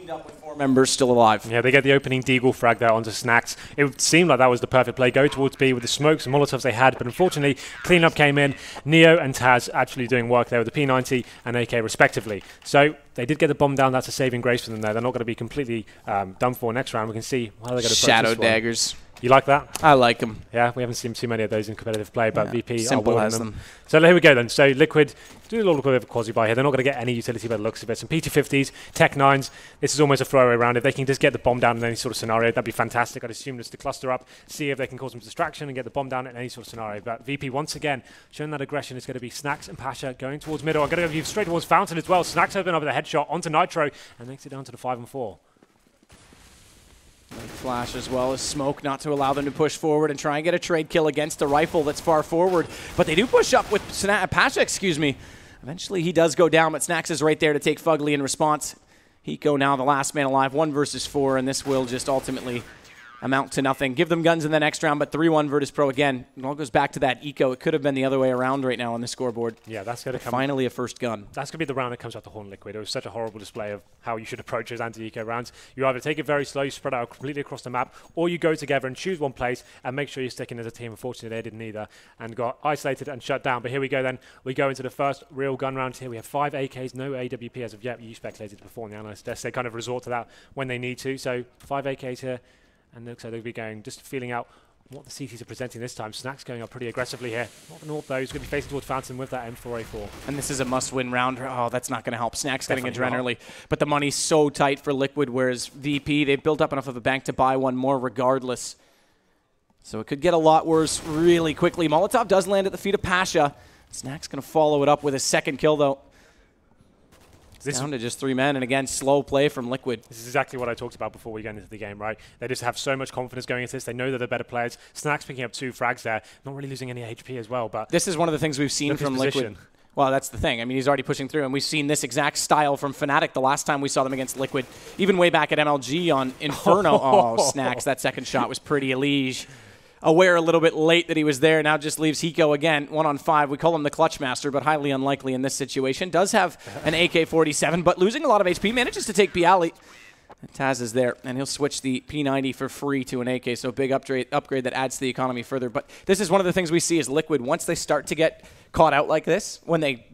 cleaned up with 4 members still alive. Yeah, they get the opening Deagle frag there onto Snacks. It seemed like that was the perfect play. Go towards B with the smokes and Molotovs they had, but unfortunately, cleanup came in. Neo and Taz actually doing work there with the P90 and AK respectively. So they did get the bomb down. That's a saving grace for them there. They're not going to be completely done for next round. We can see how they're going to Shadow daggers. You like that? I like them. Yeah, we haven't seen too many of those in competitive play, but VP simple are as them. So here we go then. So Liquid do a little bit of a quasi-buy here. They're not going to get any utility by the looks of it. Some PT50s, Tech 9s. This is almost a throwaway round. If they can just get the bomb down in any sort of scenario, that'd be fantastic. I'd assume just to cluster up, see if they can cause some distraction and get the bomb down in any sort of scenario. But VP, once again, showing that aggression is going to be Snacks and Pasha going towards middle. I'm going to go straight towards Fountain as well. Snacks open up with a headshot onto Nitro and makes it down to the 5 and 4. Flash as well as smoke, not to allow them to push forward and try and get a trade kill against a rifle that's far forward. But they do push up with Pasha, Eventually he does go down, but Snacks is right there to take Fugly in response. Hiko now the last man alive, 1 versus 4, and this will just ultimately amount to nothing. Give them guns in the next round, but 3-1 Virtus.pro again. It all goes back to that eco. It could have been the other way around right now on the scoreboard. Yeah, that's going to come. Finally a first gun. That's going to be the round that comes out the horn, Liquid. It was such a horrible display of how you should approach those anti-eco rounds. You either take it very slow, you spread out completely across the map, or you go together and choose one place and make sure you're sticking as a team. Unfortunately, they didn't either and got isolated and shut down. But here we go then. We go into the first real gun round here. We have 5 AKs, no AWP as of yet. You speculated before in the analyst desk. They kind of resort to that when they need to. So 5 AKs here. And looks like they'll be going, just feeling out what the CTs are presenting this time. Snacks going up pretty aggressively here. Not the North though, he's going to be facing towards Fountain with that M4A4. And this is a must-win round. Oh, that's not going to help. Snacks getting adrenaline. But the money's so tight for Liquid, whereas VP, they've built up enough of a bank to buy one more regardless. So it could get a lot worse really quickly. Molotov does land at the feet of Pasha. Snacks going to follow it up with a second kill though. Down to just 3 men, and again, slow play from Liquid. This is exactly what I talked about before we get into the game, right? They just have so much confidence going into this. They know that they're better players. Snacks picking up 2 frags there, not really losing any HP as well. But this is one of the things we've seen from Liquid. Well, that's the thing. I mean, he's already pushing through, and we've seen this exact style from Fnatic the last time we saw them against Liquid, even way back at MLG on Inferno. Oh, Snacks, that second shot was pretty Elige. Aware a little bit late that he was there, now just leaves Hiko again, 1-on-5. We call him the clutch master, but highly unlikely in this situation. Does have an AK-47, but losing a lot of HP, manages to take Bialy. Taz is there, and he'll switch the P90 for free to an AK, so big upgrade that adds to the economy further. But this is one of the things we see is Liquid, once they start to get caught out like this, when they,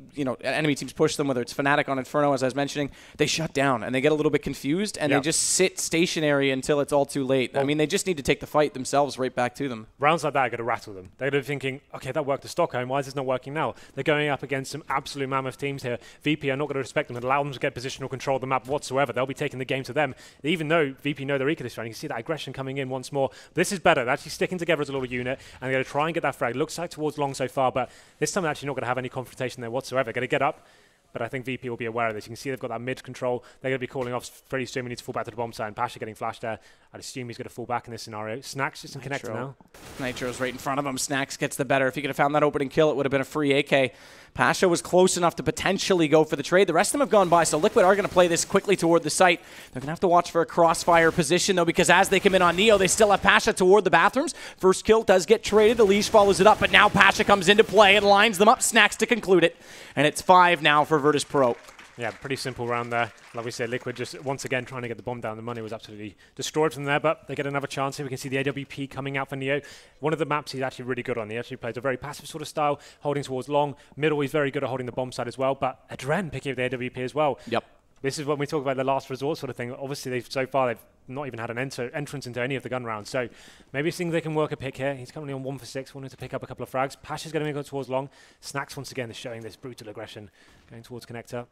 enemy teams push them, whether it's Fnatic on Inferno, as I was mentioning, they shut down, and they get a little bit confused, and they just sit stationary until it's all too late. Well, I mean, they just need to take the fight themselves right back to them. Rounds like that are going to rattle them. They're going to be thinking, okay, that worked at Stockholm, why is this not working now? They're going up against some absolute mammoth teams here. VP are not going to respect them and allow them to get positional control of the map whatsoever. They'll be taking the game to them, even though VP know they're eco this round. You can see that aggression coming in once more. This is better. They're actually sticking together as a little unit, and they're going to try and get that frag. Looks like towards long so far, but this time they're actually not going to have any confrontation there whatsoever. They're going to get up, but I think VP will be aware of this. You can see they've got that mid control. They're going to be calling off pretty soon. We need to fall back to the bomb side, and Pasha getting flashed there. I'd assume he's going to fall back in this scenario. Snacks just in connector now. Nitro's right in front of him. Snacks gets the better. If he could have found that opening kill, it would have been a free AK. Pasha was close enough to potentially go for the trade. The rest of them have gone by, so Liquid are going to play this quickly toward the site. They're going to have to watch for a crossfire position, though, because as they come in on Neo, they still have Pasha toward the bathrooms. First kill does get traded. Elige follows it up, but now Pasha comes into play and lines them up. Snacks to conclude it, and it's 5 now for Virtus.pro. Yeah, pretty simple round there. Like we said, Liquid just once again trying to get the bomb down. The money was absolutely destroyed from there, but they get another chance here. We can see the AWP coming out for Neo. One of the maps he's actually really good on. He actually plays a very passive sort of style, holding towards long. Middle, he's very good at holding the bomb side as well, but Adren picking up the AWP as well. Yep. This is when we talk about the last resort sort of thing. Obviously, so far, they've not even had an entrance into any of the gun rounds. So maybe seeing they can work a pick here. He's currently on 1 for 6, wanting to pick up a couple of frags. Pasha's going to go towards long. Snacks once again is showing this brutal aggression, going towards connector.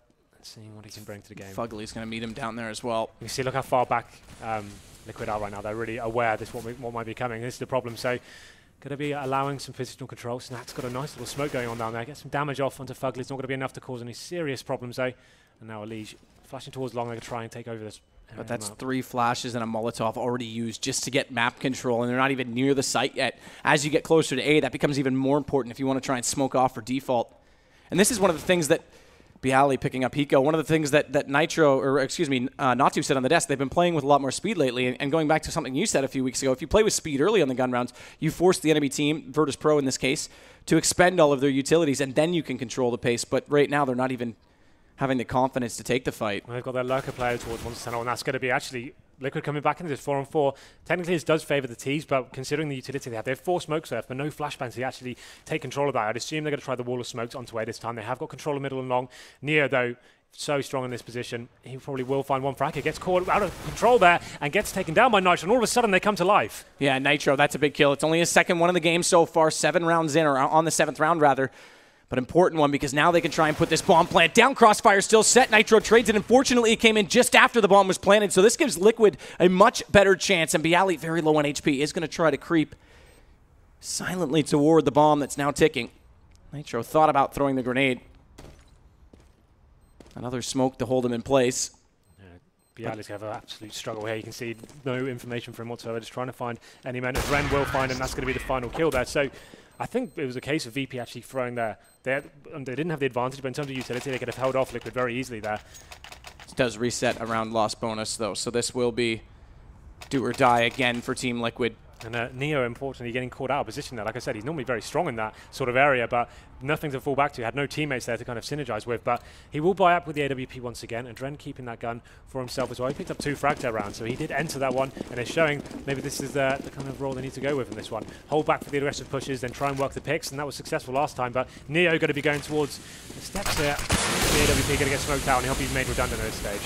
Seeing what he can bring to the game. Fugly's going to meet him down there as well. You can see, look how far back Liquid are right now. They're really aware this what might be coming. This is the problem. So, going to be allowing some positional control. Snacks got a nice little smoke going on down there. Get some damage off onto Fugly. It's not going to be enough to cause any serious problems, though. And now Elige flashing towards long. They're going to try and take over this. But that's 3 flashes and a Molotov already used just to get map control, and they're not even near the site yet. As you get closer to A, that becomes even more important if you want to try and smoke off for default. And this is one of the things that Bialy picking up Hiko. One of the things that Nitro, or excuse me, Natu said on the desk, they've been playing with a lot more speed lately. And going back to something you said a few weeks ago, if you play with speed early on the gun rounds, you force the enemy team, Virtus.pro in this case, to expend all of their utilities, and then you can control the pace. But right now, they're not even having the confidence to take the fight. Well, they've got their lurker player towards Monster Tunnel, and that's going to be actually Liquid coming back into this 4-on-4. Technically, this does favour the T's, but considering the utility they have 4 smokes there, but no flashbangs to actually take control of that. I'd assume they're going to try the wall of smokes onto A this time. They have got control of middle and long. Neo, though, so strong in this position. He probably will find one frag. He gets caught out of control there and gets taken down by Nitro, and all of a sudden they come to life. Yeah, Nitro, that's a big kill. It's only his second one of the game so far, 7 rounds in, or on the 7th round, rather. But important one because now they can try and put this bomb plant down. Crossfire still set. Nitro trades it. Unfortunately, it came in just after the bomb was planted, so this gives Liquid a much better chance. And Bialy, very low on HP, is going to try to creep silently toward the bomb that's now ticking. Nitro thought about throwing the grenade. Another smoke to hold him in place. Bialy's going to have an absolute struggle here. You can see no information from him whatsoever, just trying to find any man. Ren will find him. That's going to be the final kill there. So I think it was a case of VP actually throwing there. They didn't have the advantage, but in terms of utility, they could have held off Liquid very easily there. This does reset around lost bonus, though, so this will be do or die again for Team Liquid. And Neo, unfortunately, getting caught out of position there. Like I said, he's normally very strong in that sort of area, but nothing to fall back to. He had no teammates there to kind of synergize with, but he will buy up with the AWP once again, and Dren keeping that gun for himself as well. He picked up 2 frags that round, so he did enter that one, and it's showing maybe this is the kind of role they need to go with in this one. Hold back for the aggressive pushes, then try and work the picks, and that was successful last time, but Neo going to be going towards the steps here. The AWP going to get smoked out, and he'll be made redundant at this stage.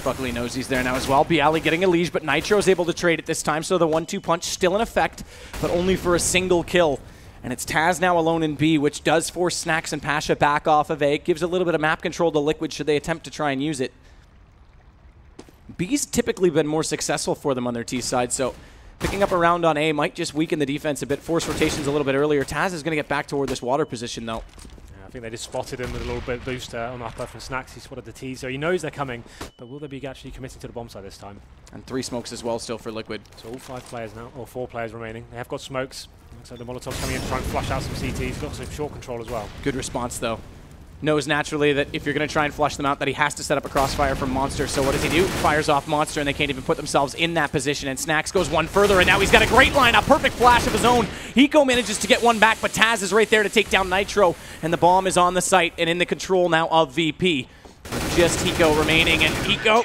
Fugly knows he's there now as well. Bialy getting a leash, but Nitro's able to trade it this time, so the 1-2 punch still in effect, but only for a single kill. And it's Taz now alone in B, which does force Snacks and Pasha back off of A. It gives a little bit of map control to Liquid should they attempt to try and use it. B's typically been more successful for them on their T side, so picking up a round on A might just weaken the defense a bit, force rotations a little bit earlier. Taz is going to get back toward this water position, though. I think they just spotted him with a little bit boost on the upper from Snacks. He spotted the T, so he knows they're coming, but will they be actually committing to the bomb side this time? And 3 smokes as well still for Liquid. So all 5 players now, or 4 players remaining. They have got smokes, so the Molotov's coming in to try and flush out some CTs. Got some short control as well. Good response, though. Knows naturally that if you're going to try and flush them out, that he has to set up a crossfire from Monster. So what does he do? Fires off Monster, and they can't even put themselves in that position. And Snacks goes one further, and now he's got a great line, a perfect flash of his own. Hiko manages to get one back, but Taz is right there to take down Nitro, and the bomb is on the site and in the control now of VP. Just Hiko remaining, and Hiko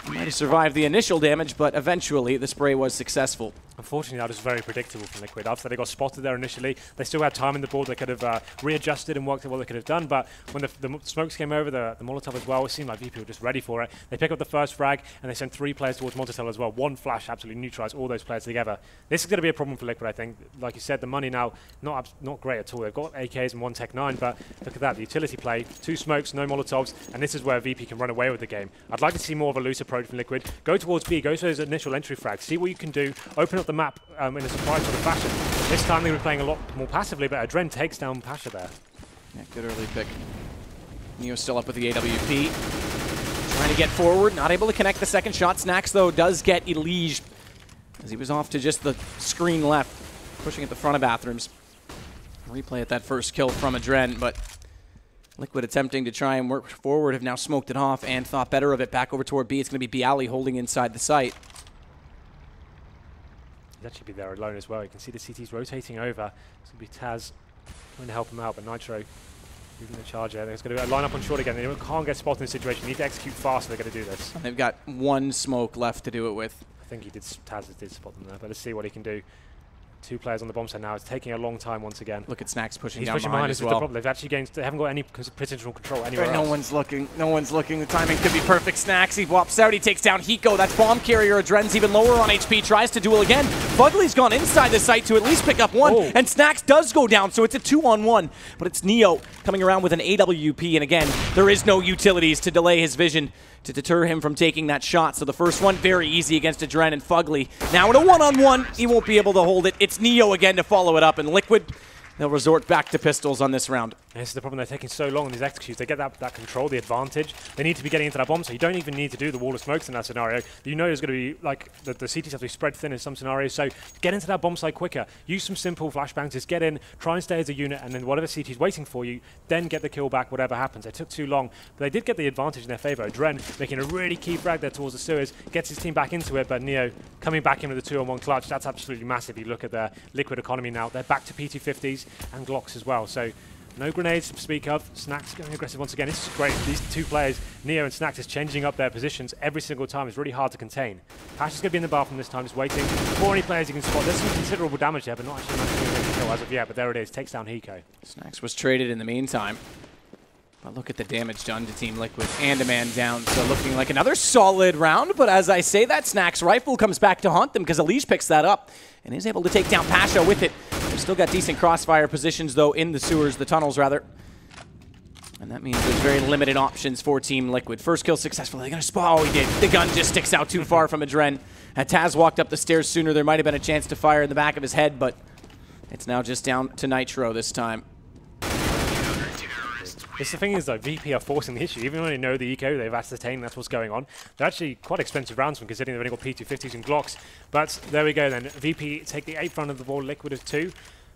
might have survived the initial damage, but eventually the spray was successful. Unfortunately, that was very predictable from Liquid. After they got spotted there initially, they still had time in the board. They could have readjusted and worked out what they could have done, but when the smokes came over, the Molotov as well, it seemed like VP were just ready for it. They pick up the first frag, and they send 3 players towards Monticello as well. 1 flash absolutely neutralized all those players together. This is going to be a problem for Liquid, I think. Like you said, the money now, not great at all. They've got AKs and 1 Tech 9, but look at that, the utility play, 2 smokes, no Molotovs, and this is where VP can run away with the game. I'd like to see more of a loose approach from Liquid. Go towards B, go to his initial entry frag, see what you can do, open up the map in a surprise sort of fashion. This time they were playing a lot more passively, but Adren takes down Pasha there. Yeah, good early pick. Neo still up with the AWP. Trying to get forward, not able to connect the second shot. Snacks, though, does get Elige as he was off to just the screen left, pushing at the front of bathrooms. Replay at that first kill from Adren, but Liquid attempting to try and work forward have now smoked it off and thought better of it. Back over toward B. It's going to be Bialy holding inside the site. He'd actually be there alone as well. You can see the CTs rotating over. It's going to be Taz trying to help him out, but Nitro moving the charge there. There's going to be a line up on short again. They can't get spotted in this situation. They need to execute fast if they're going to do this. And they've got 1 smoke left to do it with. I think Taz did spot them there, but let's see what he can do. 2 players on the bomb side now. It's taking a long time once again. Look at Snacks pushing He's down pushing behind as well. The problem. They've actually gained. They haven't got any positional control anywhere else. No one's looking. No one's looking. The timing could be perfect. Snacks, he whops out. He takes down Hiko. That's bomb carrier. Adren's even lower on HP. Tries to duel again. Fugly's gone inside the site to at least pick up 1. And Snacks does go down, so it's a 2-on-1. But it's Neo coming around with an AWP. And again, there is no utilities to delay his vision to deter him from taking that shot. So the first one, very easy against Adren and Fugly. Now in a 1-on-1, he won't be able to hold it. It's Neo again to follow it up, and Liquid, they'll resort back to pistols on this round. This is the problem. They're taking so long on these executes. They get that control, the advantage. They need to be getting into that bomb, so you don't even need to do the wall of smokes in that scenario. You know there's going to be, like, the CTs have to be spread thin in some scenarios, so get into that bomb site quicker. Use some simple flashbangs. Just get in, try and stay as a unit, and then whatever CT is waiting for you, then get the kill back, whatever happens. They took too long, but they did get the advantage in their favor. Dren making a really key frag there towards the sewers, gets his team back into it, but Neo coming back in with the 2-on-1 clutch. That's absolutely massive. You look at their Liquid economy now. They're back to P250s and Glocks as well, so No grenades to speak of. Snacks going aggressive once again. This is great. These two players, Neo and Snacks, is changing up their positions every single time. It's really hard to contain. Pash is going to be in the bathroom this time, just waiting. Before any players you can spot. There's some considerable damage there, but not actually managing to make a kill as of yet. But there it is. Takes down Hiko. Snacks was traded in the meantime. But look at the damage done to Team Liquid, and a man down. So looking like another solid round. But as I say that, Snacks' rifle comes back to haunt them because Elise picks that up and is able to take down Pasha with it. They've still got decent crossfire positions, though, in the sewers, the tunnels, rather. And that means there's very limited options for Team Liquid. First kill successful. They're going to spot. Oh, he did. The gun just sticks out too far from Adren. Had Taz walked up the stairs sooner, there might have been a chance to fire in the back of his head, but it's now just down to Nitro this time. The thing is, though, VP are forcing the issue. Even when they know the eco, they've ascertained that's what's going on. They're actually quite expensive rounds from considering they've only got P250s and Glocks. But there we go then. VP take the 8th round of the ball, Liquid of 2.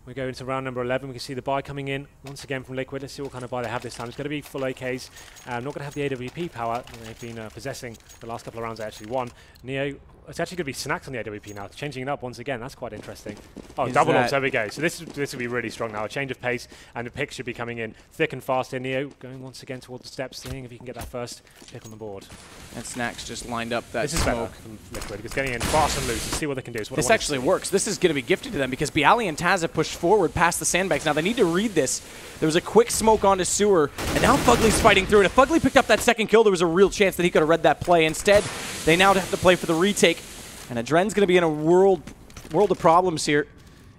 We go into round number 11. We can see the buy coming in once again from Liquid. Let's see what kind of buy they have this time. It's going to be full AKs. Not going to have the AWP power they've been possessing the last couple of rounds. They actually won. Neo, it's actually going to be Snacks on the AWP now, changing it up once again. That's quite interesting. Oh, double launch, there we go. So this will be really strong now. A change of pace, and the pick should be coming in thick and fast here. Neo going once again towards the steps, seeing if he can get that first pick on the board. And Snacks just lined up that This is better from Liquid. It's getting in fast and loose. Let's see what they can do. This actually works. This is going to be gifted to them because Bialy and Taz have pushed forward past the sandbags. Now they need to read this. There was a quick smoke onto sewer, and now Fugly's fighting through it. If Fugly picked up that second kill, there was a real chance that he could have read that play. Instead, they now have to play for the retake. And Adren's going to be in a world of problems here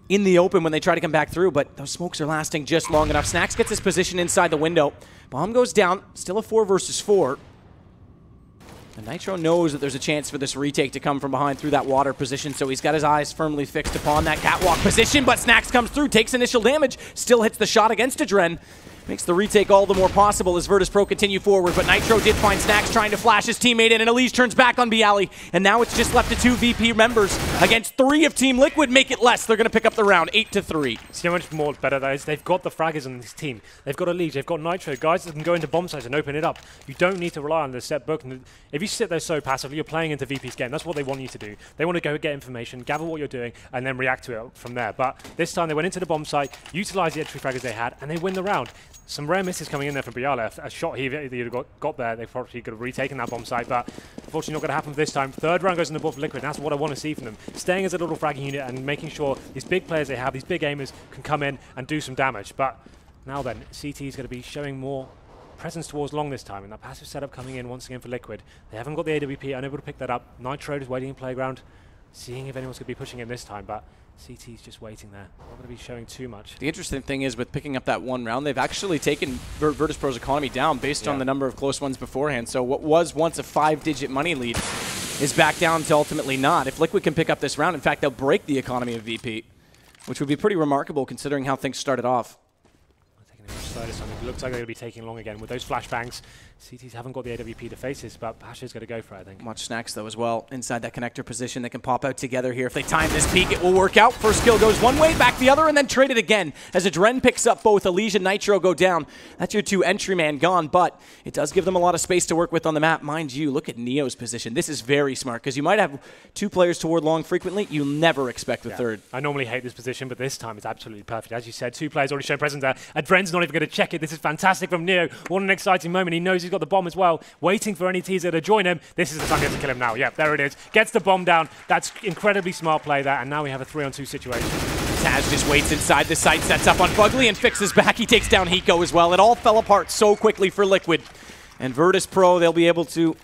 in the open when they try to come back through, but those smokes are lasting just long enough. Snacks gets his position inside the window. Bomb goes down, still a 4 versus 4. And Nitro knows that there's a chance for this retake to come from behind through that water position, so he's got his eyes firmly fixed upon that catwalk position, but Snacks comes through, takes initial damage, still hits the shot against Adren. Makes the retake all the more possible as Virtus.pro continue forward, but Nitro did find Snacks trying to flash his teammate in, and Elise turns back on Bialy, and now it's just left to 2 VP members against 3 of Team Liquid. Make it less. They're going to pick up the round, 8-3. See how much more better that is? They've got the fraggers on this team. They've got Elise, they've got Nitro, guys that can go into bomb sites and open it up. You don't need to rely on the set book. And if you sit there so passively, you're playing into VP's game. That's what they want you to do. They want to go get information, gather what you're doing, and then react to it from there. But this time they went into the bomb site, utilized the entry fraggers they had, and they win the round. Some rare misses coming in there from Bialy. A shot he either got there, they probably could have retaken that bomb site, but unfortunately not going to happen this time. Third round goes in the board for Liquid, and that's what I want to see from them. Staying as a little fragging unit and making sure these big players they have, these big aimers, can come in and do some damage. But now then, CT is going to be showing more presence towards long this time, and that passive setup coming in once again for Liquid. They haven't got the AWP, unable to pick that up. Nitro is waiting in playground, seeing if anyone's going to be pushing in this time, but CT's just waiting there. Not going to be showing too much. The interesting thing is with picking up that one round, they've actually taken Virtus.pro's economy down based on the number of close ones beforehand. So what was once a 5-digit money lead is back down to ultimately not. If Liquid can pick up this round, in fact, they'll break the economy of VP, which would be pretty remarkable considering how things started off. It looks like they're going to be taking long again. With those flashbangs, CTs haven't got the AWP to faces, but Pasha's going to go for it, I think. Watch Snacks, though, as well. Inside that connector position, they can pop out together here. If they time this peek, it will work out. First kill goes one way, back the other, and then trade it again. As Adren picks up both, Elise and Nitro go down. That's your 2 entry man gone, but it does give them a lot of space to work with on the map. Mind you, look at Neo's position. This is very smart, because you might have 2 players toward long frequently. You'll never expect the third. I normally hate this position, but this time it's absolutely perfect. As you said, 2 players already shown presence there. Adren's not even going to check it. This is fantastic from Neo. What an exciting moment. He knows he's got the bomb as well. Waiting for any teaser to join him. This is the time he has to kill him now. Yep, there it is. Gets the bomb down. That's incredibly smart play there. And now we have a 3-on-2 situation. Taz just waits inside the site, sets up on Fugly, and fixes back. He takes down Hiko as well. It all fell apart so quickly for Liquid. And Virtus.pro, they'll be able to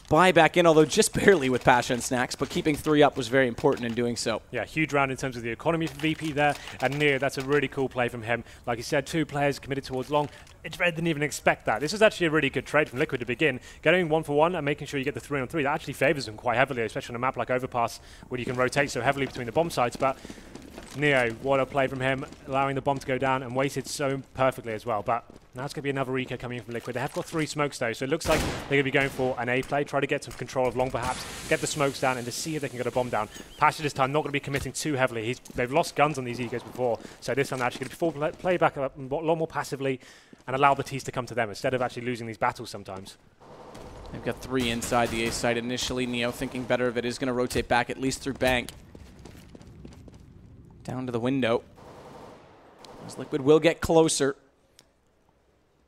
buy back in, although just barely with Pasha and Snacks, but keeping 3 up was very important in doing so. Yeah, huge round in terms of the economy for VP there, and Neo, that's a really cool play from him. Like you said, 2 players committed towards long. Red didn't even expect that. This was actually a really good trade from Liquid to begin. Getting 1-for-1 and making sure you get the 3-on-3, that actually favors them quite heavily, especially on a map like Overpass, where you can rotate so heavily between the bomb sites. But Neo, what a play from him, allowing the bomb to go down and waited so perfectly as well. But now it's going to be another eco coming in from Liquid. They have got 3 smokes though, so it looks like they're going to be going for an A play, try to get some control of long perhaps, get the smokes down and to see if they can get a bomb down. Pasha this time not going to be committing too heavily. They've lost guns on these ecos before, so this time they're actually going to play back a lot more passively and allow the T's to come to them instead of actually losing these battles sometimes. They've got 3 inside the A site initially. Neo thinking better of it is going to rotate back at least through bank. Down to the window. As Liquid will get closer.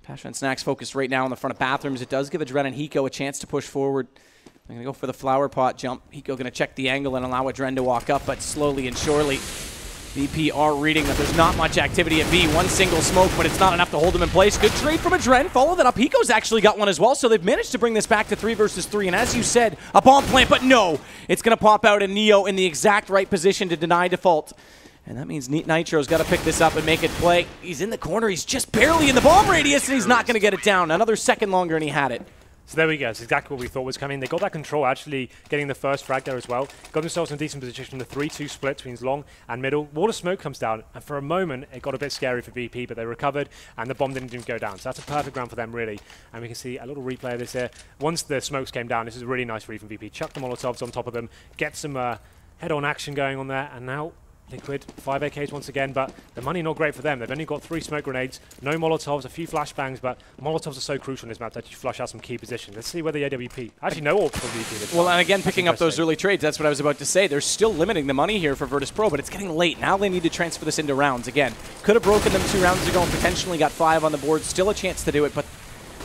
Pasha and Snacks focused right now on the front of bathrooms. It does give Adren and Hiko a chance to push forward. They're going to go for the flower pot jump. Hiko going to check the angle and allow Adren to walk up, but slowly and surely, VP are reading that there's not much activity at B. One single smoke, but it's not enough to hold them in place. Good trade from Adren. Follow that up. Hiko's actually got one as well, so they've managed to bring this back to 3 versus 3. And as you said, a bomb plant, but no. It's going to pop out, and Neo in the exact right position to deny default. And that means Nitro's got to pick this up and make it play. He's in the corner. He's just barely in the bomb radius, and he's not going to get it down. Another second longer, and he had it. So there we go. It's exactly what we thought was coming. They got that control, actually getting the first frag there as well. Got themselves in a decent position. The 3-2 split between long and middle. Water smoke comes down, and for a moment, it got a bit scary for VP, but they recovered, and the bomb didn't even go down. So that's a perfect round for them, really. And we can see a little replay of this here. Once the smokes came down, this is a really nice read from VP. Chuck the Molotovs on top of them, get some head-on action going on there, and now Liquid, 5 AKs once again, but the money not great for them. They've only got 3 smoke grenades, no Molotovs, a few flashbangs, but Molotovs are so crucial in this map to actually flush out some key positions. Let's see where the AWP, actually no AWP from VP. Well, and again, picking up those early trades, that's what I was about to say. They're still limiting the money here for Virtus.pro, but it's getting late. Now they need to transfer this into rounds. Again, could have broken them 2 rounds ago and potentially got 5 on the board. Still a chance to do it, but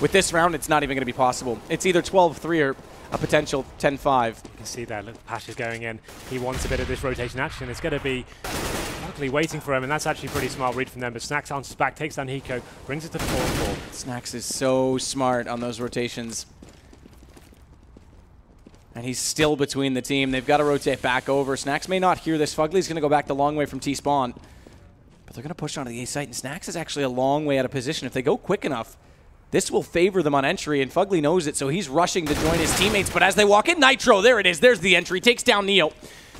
with this round, it's not even going to be possible. It's either 12-3 or a potential 10-5. You can see there, look, Pash is going in. He wants a bit of this rotation action. It's going to be luckily waiting for him, and that's actually a pretty smart read from them. But Snacks answers back, takes down Hiko, brings it to 4-4. Snacks is so smart on those rotations. And he's still between the team. They've got to rotate back over. Snacks may not hear this. Fugly's going to go back the long way from T-spawn. But they're going to push onto the A site, and Snacks is actually a long way out of position. If they go quick enough, this will favor them on entry, and Fugly knows it, so he's rushing to join his teammates. But as they walk in, Nitro, there it is. There's the entry. Takes down Neo.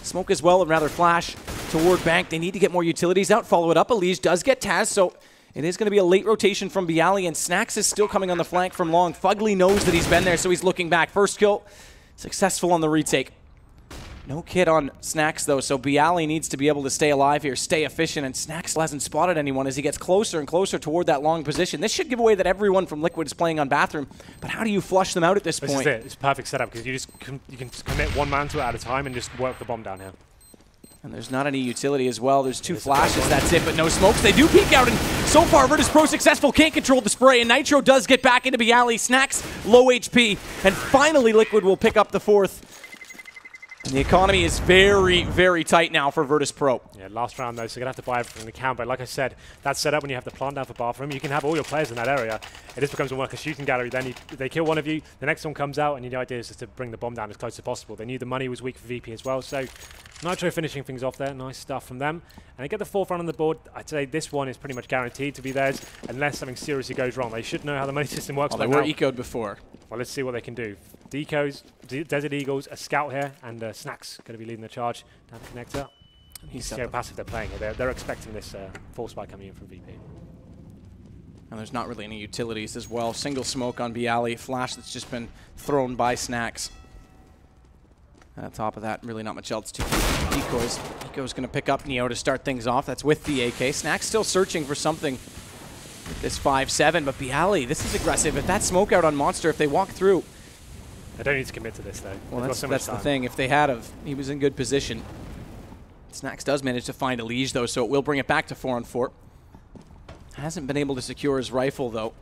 Smoke as well, and rather flash toward Bank. They need to get more utilities out. Follow it up. Elige does get Taz, so it is going to be a late rotation from Bialy, and Snacks is still coming on the flank from long. Fugly knows that he's been there, so he's looking back. First kill, successful on the retake. No kid on Snacks, though, so Bialy needs to be able to stay alive here, stay efficient, and Snacks hasn't spotted anyone as he gets closer and closer toward that long position. This should give away that everyone from Liquid is playing on Bathroom, but how do you flush them out at this point? This is it. It's a perfect setup, because you can commit one man to it at a time and just work the bomb down here. And there's not any utility as well. There's 2 flashes, that's it, but no smokes. They do peek out, and so far, Virtus.pro successful, can't control the spray, and Nitro does get back into Bialy. Snacks, low HP, and finally Liquid will pick up the 4th. And the economy is very, very tight now for Virtus.pro. Yeah, last round though, so you're going to have to buy everything in the count. But like I said, that setup when you have the plant down for Bathroom, you can have all your players in that area. It just becomes more like a shooting gallery. Then they kill one of you, the next one comes out, and the idea is just to bring the bomb down as close as possible. They knew the money was weak for VP as well, so Nitro finishing things off there. Nice stuff from them. And they get the 4th round on the board. I'd say this one is pretty much guaranteed to be theirs, unless something seriously goes wrong. They should know how the money system works. Well, they were eco'd before. Well, let's see what they can do. Decos, Desert Eagles, a scout here, and Snacks going to be leading the charge down the connector. He's how passive they're playing here. They're expecting this full spike coming in from VP. And there's not really any utilities as well. Single smoke on Bialy, flash that's just been thrown by Snacks. And on top of that, really not much else to decoys. Eco's going to pick up Neo to start things off. That's with the AK. Snacks still searching for something with this 5-7, but Bialy, this is aggressive. If that smoke out on Monster, if they walk through, I don't need to commit to this, though. Well, that's the thing. If they had, he was in good position. Snacks does manage to find Elige, though, so it will bring it back to 4-on-4. Hasn't been able to secure his rifle, though,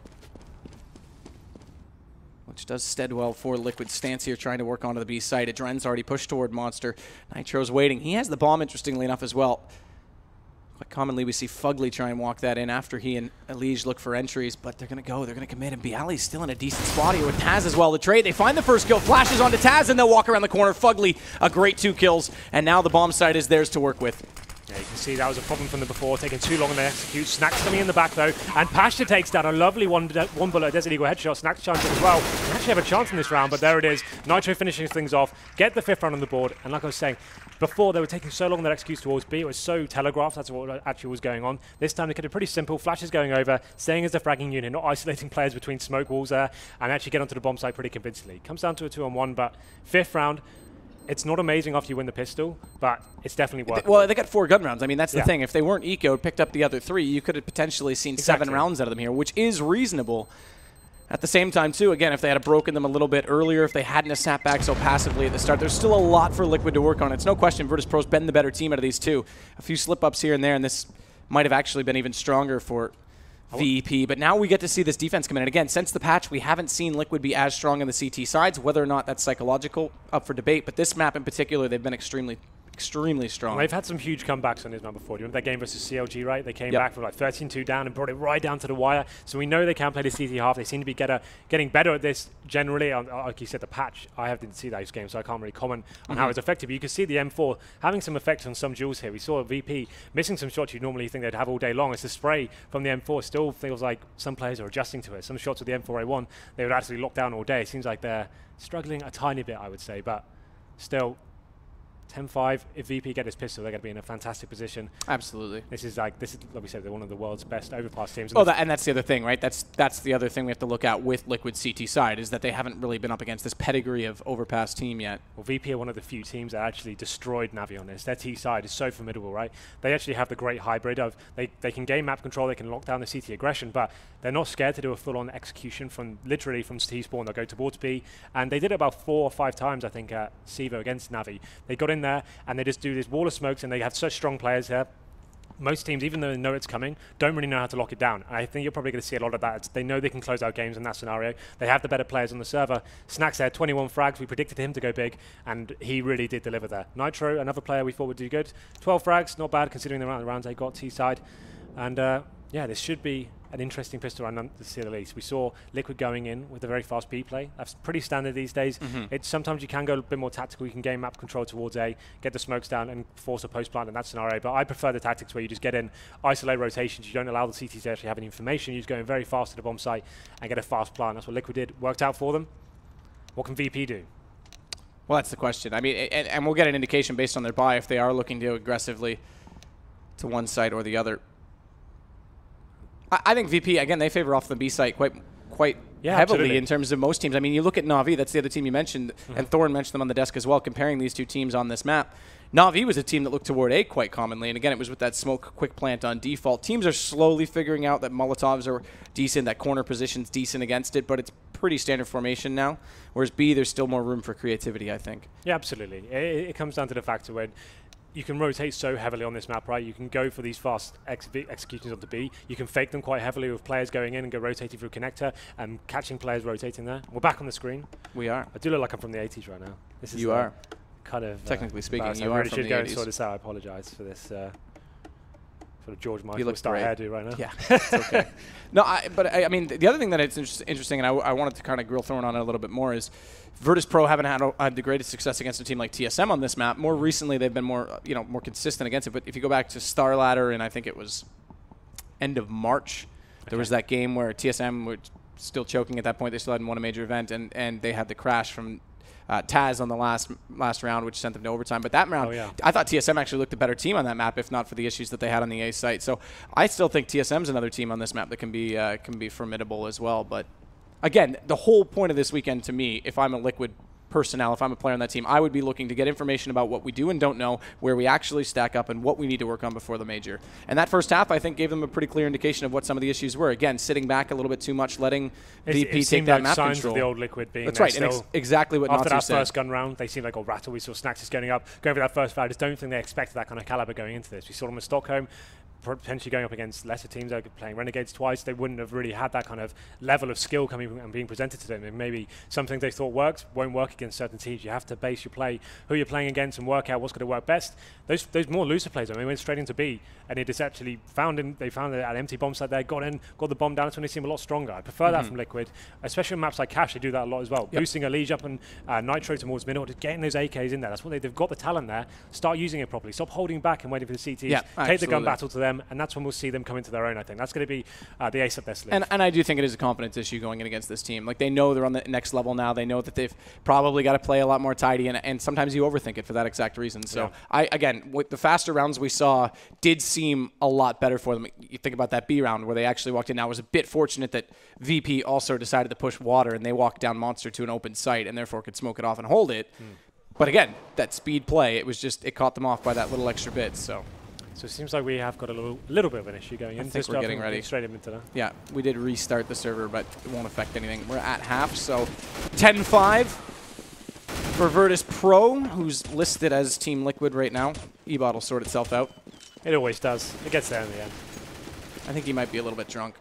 which does stead well for Liquid's stance here, trying to work onto the B site. Adren's already pushed toward Monster. Nitro's waiting. He has the bomb, interestingly enough, as well. Quite commonly, we see Fugly try and walk that in after he and Elige look for entries, but they're going to go. They're going to commit, and Bialy's still in a decent spot here with Taz as well. The trade, they find the first kill, flashes onto Taz, and they'll walk around the corner. Fugly, a great 2 kills, and now the bomb site is theirs to work with. Yeah, you can see that was a problem from them before, taking too long to execute. Snacks coming in the back, though, and Pasha takes down a lovely one bullet Desert Eagle headshot. Snacks chances as well. They actually have a chance in this round, but there it is. Nitro finishing things off, get the 5th round on the board, and like I was saying, before they were taking so long that executes towards B, it was so telegraphed, that's what actually was going on. This time they kept it pretty simple, flashes going over, staying as the fragging unit, not isolating players between smoke walls there, and actually get onto the bomb site pretty convincingly. Comes down to a 2-on-1, but 5th round, it's not amazing after you win the pistol, but it's definitely worth it. Well, they got 4 gun rounds. I mean, that's the thing. If they weren't eco'd, picked up the other 3, you could have potentially seen 7 rounds out of them here, which is reasonable. At the same time, too, again, if they had broken them a little bit earlier, if they hadn't sat back so passively at the start, there's still a lot for Liquid to work on. It's no question Virtus.pro's been the better team out of these 2. A few slip-ups here and there, and this might have actually been even stronger for VP, but now we get to see this defense come in. And again, since the patch, we haven't seen Liquid be as strong in the CT sides. Whether or not that's psychological, up for debate. But this map in particular, they've been extremely strong. Well, they've had some huge comebacks on this map before. Do you remember that game versus CLG, right? They came back from like 13-2 down and brought it right down to the wire. So we know they can play the CT half. They seem to be getting better at this generally. Like you said, the patch, I didn't see those games, so I can't really comment on how it's effective. But you can see the M4 having some effect on some duels here. We saw a VP missing some shots you normally think they'd have all day long. It's the spray from the M4 still feels like some players are adjusting to it. Some shots with the M4A1, they would actually lock down all day. It seems like they're struggling a tiny bit, I would say, but still 10-5. If VP get this pistol, they're going to be in a fantastic position. Absolutely. This is like we said, they're one of the world's best Overpass teams. Oh, and that's the other thing, right? That's the other thing we have to look at with Liquid CT side is that they haven't really been up against this pedigree of Overpass team yet. Well, VP are one of the few teams that actually destroyed Navi on this. Their T side is so formidable, right? They actually have the great hybrid of they can gain map control, they can lock down the CT aggression, but they're not scared to do a full-on execution from literally from T spawn. They'll go towards B, and they did it about 4 or 5 times, I think, at Sevo against Navi. They got in there and they just do this wall of smokes, and they have such strong players here. Most teams, even though they know it's coming, don't really know how to lock it down. And I think you're probably going to see a lot of that. They know they can close out games in that scenario. They have the better players on the server. Snax had 21 frags. We predicted him to go big, and he really did deliver there. Nitro, another player we thought would do good. 12 frags, not bad considering the amount of rounds they got T-side. And yeah, this should be an interesting pistol round to say the least. We saw Liquid going in with a very fast B play. That's pretty standard these days. It's sometimes you can go a bit more tactical. You can gain map control towards A, get the smokes down, and force a post plant in that scenario. But I prefer the tactics where you just get in, isolate rotations. You don't allow the CTs to actually have any information. You just go in very fast to the bomb site and get a fast plant. That's what Liquid did. Worked out for them. What can VP do? Well, that's the question. I mean, and we'll get an indication based on their buy if they are looking to go aggressively to one side or the other. I think VP, again, they favor off the B site quite heavily absolutely. In terms of most teams. I mean, you look at Na'Vi, that's the other team you mentioned, and Thorn mentioned them on the desk as well, comparing these two teams on this map. Na'Vi was a team that looked toward A quite commonly, and again, it was with that smoke quick plant on default. Teams are slowly figuring out that Molotovs are decent, that corner position's decent against it, but it's pretty standard formation now. Whereas B, there's still more room for creativity, I think. Yeah, absolutely. It comes down to the factor when you can rotate so heavily on this map, right? You can go for these fast executions of the B. You can fake them quite heavily with players going in and go rotating through connector and catching players rotating there. We're back on the screen. We are. I do look like I'm from the 80s right now. This is you are. Kind of technically speaking, you I are really from should the go 80s. and sort this out. I apologize for this sort of George You Michael style hairdo right now. Yeah, it's okay. No, but I mean, the other thing that it's interesting, and I wanted to kind of grill Thorn on it a little bit more, is Virtus.pro haven't had the greatest success against a team like TSM on this map. More recently, they've been more more consistent against it. But if you go back to Star Ladder, and I think it was end of March, there was that game where TSM were still choking at that point. They still hadn't won a major event, and they had the crash from Taz on the last round, which sent them to overtime. But that round, I thought TSM actually looked a better team on that map, if not for the issues that they had on the A site. So I still think TSM's another team on this map that can be formidable as well. But again, the whole point of this weekend to me, if I'm a Liquid personnel, if I'm a player on that team, I would be looking to get information about what we do and don't know, where we actually stack up, and what we need to work on before the major. And that first half, I think, gave them a pretty clear indication of what some of the issues were. Again, sitting back a little bit too much, letting VP take that map signs control. Of the old Liquid being That's right, and exactly what after Natsu that first gun round, they seemed like all rattle. We saw Snax is going up, going for that first foul. I just don't think they expected that kind of caliber going into this. We saw them in Stockholm, potentially going up against lesser teams, like playing Renegades twice. They wouldn't have really had that kind of level of skill coming and being presented to them. And maybe some things they thought worked won't work against certain teams. You have to base your play, who you're playing against, and work out what's going to work best. Those more looser plays, I mean, went straight into B, and it just actually they found an empty bomb site there, got the bomb down. That's when they seem a lot stronger. I prefer that from Liquid, especially on maps like Cash. They do that a lot as well. Boosting a Liege up and Nitro towards middle, just getting those AKs in there. That's what they've got the talent there. Start using it properly. Stop holding back and waiting for the CTs. Take the gun battle to them, and that's when we'll see them come into their own. I think that's going to be the ace up their sleeve. And I do think it is a confidence issue going in against this team. Like, they know they're on the next level now. They know that they've probably got to play a lot more tidy, and sometimes you overthink it for that exact reason. So again, with the faster rounds we saw did seem a lot better for them. You think about that B round where they actually walked in. Now, it was a bit fortunate that VP also decided to push water, and they walked down Monster to an open site and therefore could smoke it off and hold it. But again, that speed play, it caught them off by that little extra bit. So it seems like we have got a little bit of an issue going in. I think we're getting ready. Straight into that. Yeah, we did restart the server, but it won't affect anything. We're at half, so 10-5 for Virtus.pro, who's listed as Team Liquid right now. E-Bot will sort itself out. It always does. It gets there in the end. I think he might be a little bit drunk.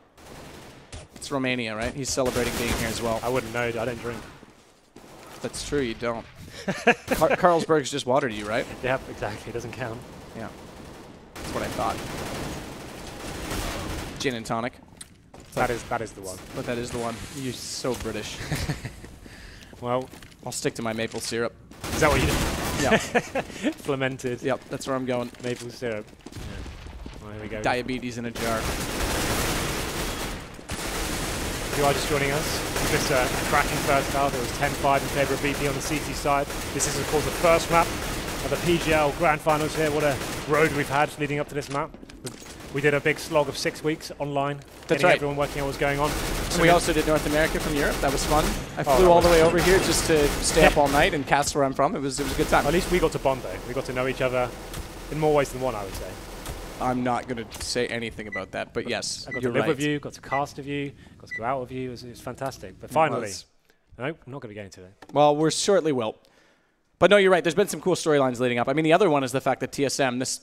It's Romania, right? He's celebrating being here as well. I wouldn't know. I don't drink. That's true, you don't. Carlsberg's just water to you, right? Yep, exactly. It doesn't count. Yeah. That's what I thought. Gin and tonic. That is the one. But that is the one. You're so British. Well, I'll stick to my maple syrup. Is that what you do? Yeah. Fermented. Yep, that's where I'm going. Maple syrup. Yeah. Well, here we go. Diabetes in a jar. If you are just joining us, this a cracking first half. It was 10-5 in favour of VP on the CT side. This is, of course, the first map of the PGL Grand Finals here. What a road we've had leading up to this map. We did a big slog of 6 weeks online. That's right. Everyone working out what's going on. And we also did North America from Europe. That was fun. I flew all the way over here just to stay up all night and cast where I'm from. It was a good time. At least we got to bond, though. We got to know each other in more ways than one, I would say. I'm not going to say anything about that, but yes, I got you're to live right. with you, got to cast with you, got to go out with you. It was fantastic. But finally, no, I'm not going to get into it. Well, we shortly will. But no, you're right. There's been some cool storylines leading up. I mean, the other one is the fact that TSM,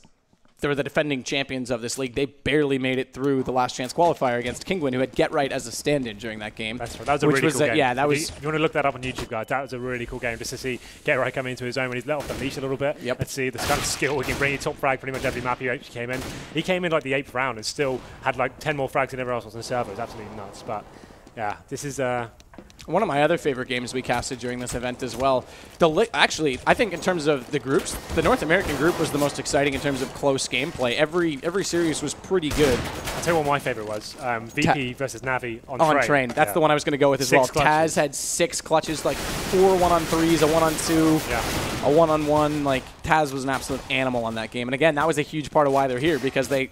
they were the defending champions of this league. They barely made it through the last chance qualifier against Kingwin, who had Get Right as a stand-in during that game. That's right. That was a really cool game. Yeah, that was. If you want to look that up on YouTube, guys, that was a really cool game just to see Get Right coming into his own when he's let off the leash a little bit. Yep. Let's see the kind of skill he can bring. He top frag pretty much every map he actually came in. He came in like the 8th round and still had like 10 more frags than everyone else was on the server. It was absolutely nuts. But yeah, this is one of my other favorite games we casted during this event as well. Actually, I think in terms of the groups, the North American group was the most exciting in terms of close gameplay. Every series was pretty good. I'll tell you what my favorite was. VP versus Navi on train. That's the one I was going to go with as well. Taz had 6 clutches, like 4 1-on-3s, a 1-on-2, a 1-on-1. Like, Taz was an absolute animal on that game. And again, that was a huge part of why they're here, because they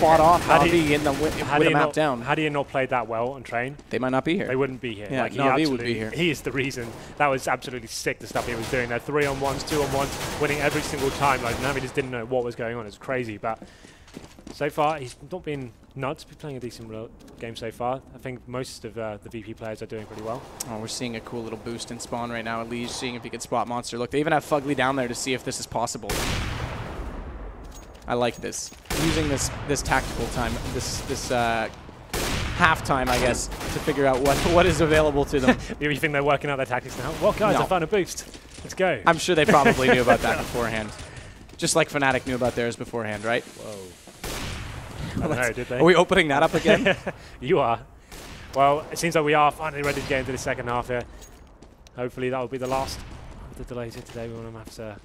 fought off Navi with the map down. Had he not played that well on train, they might not be here. They wouldn't be here. Yeah, like, Navi would be here. He is the reason. That was absolutely sick, the stuff he was doing there. 3-on-1s, 2-on-1s, winning every single time. Like, Navi just didn't know what was going on. It was crazy. But so far, he's not been nuts. He's been playing a decent game so far. I think most of the VP players are doing pretty well. Oh, we're seeing a cool little boost in spawn right now. Lige seeing if he could spot Monster. Look, they even have Fugly down there to see if this is possible. I like this. Using this tactical time, this halftime, I guess, to figure out what is available to them. You think they're working out their tactics now? Well, guys, I found a boost. Let's go. I'm sure they probably knew about that beforehand. Just like Fnatic knew about theirs beforehand, right? Whoa. I don't know, did they? Are we opening that up again? You are. Well, it seems like we are finally ready to get into the second half here. Hopefully that will be the last of the delays here today. We want to have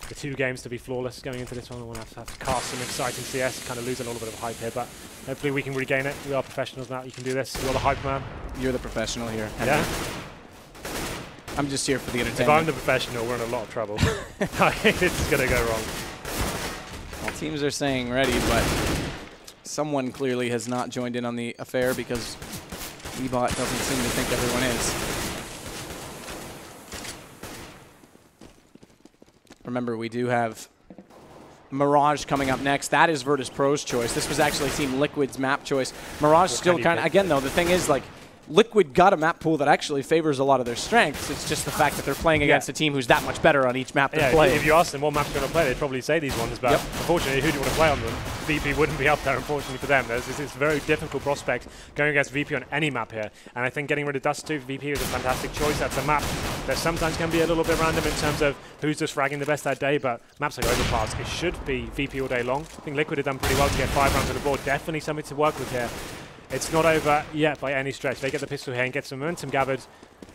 the 2 games to be flawless going into this one. We want to have to cast some exciting CS, kind of lose a little bit of hype here, but hopefully we can regain it. We are professionals now. You can do this. You're the hype man. You're the professional here, Henry. Yeah. I'm just here for the entertainment. If I'm the professional, we're in a lot of trouble. I think this is going to go wrong. Well, teams are saying ready, but someone clearly has not joined in on the affair because eBot doesn't seem to think everyone is. Remember, we do have Mirage coming up next. That is Virtus.pro's choice. This was actually Team Liquid's map choice. Mirage still kind of, again though, the thing is, like, Liquid got a map pool that actually favors a lot of their strengths. It's just the fact that they're playing against a team who's that much better on each map they're playing. If you ask them what map's going to play, they'd probably say these ones, but unfortunately, who do you want to play on them? VP wouldn't be up there, unfortunately, for them. This is a very difficult prospect going against VP on any map here, and I think getting rid of Dust 2 for VP is a fantastic choice. That's a map that sometimes can be a little bit random in terms of who's just fragging the best that day, but maps like Overpass, it should be VP all day long. I think Liquid have done pretty well to get 5 rounds on the board. Definitely something to work with here. It's not over yet by any stretch. They get the pistol here and get some momentum gathered.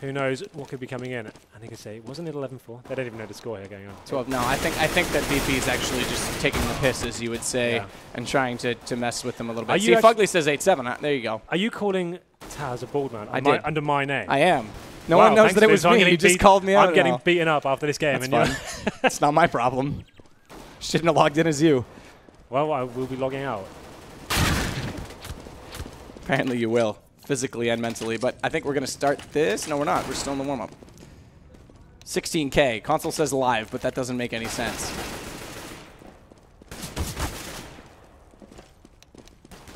Who knows what could be coming in? And I could say, wasn't it 11-4? They don't even know the score here going on. 12. No, I think that VP is actually just taking the piss, as you would say, and trying to mess with them a little bit. See, Fugly says 8-7. There you go. Are you calling Taz a bald man? I did. Under my name? I am. No one knows that it was me. You just called me out. I'm getting beaten up after this game. That's fine. It's not my problem. Shouldn't have logged in as you. Well, I will be logging out. Apparently you will, physically and mentally. But I think we're going to start this. No, we're not. We're still in the warm-up. 16K. Console says live, but that doesn't make any sense.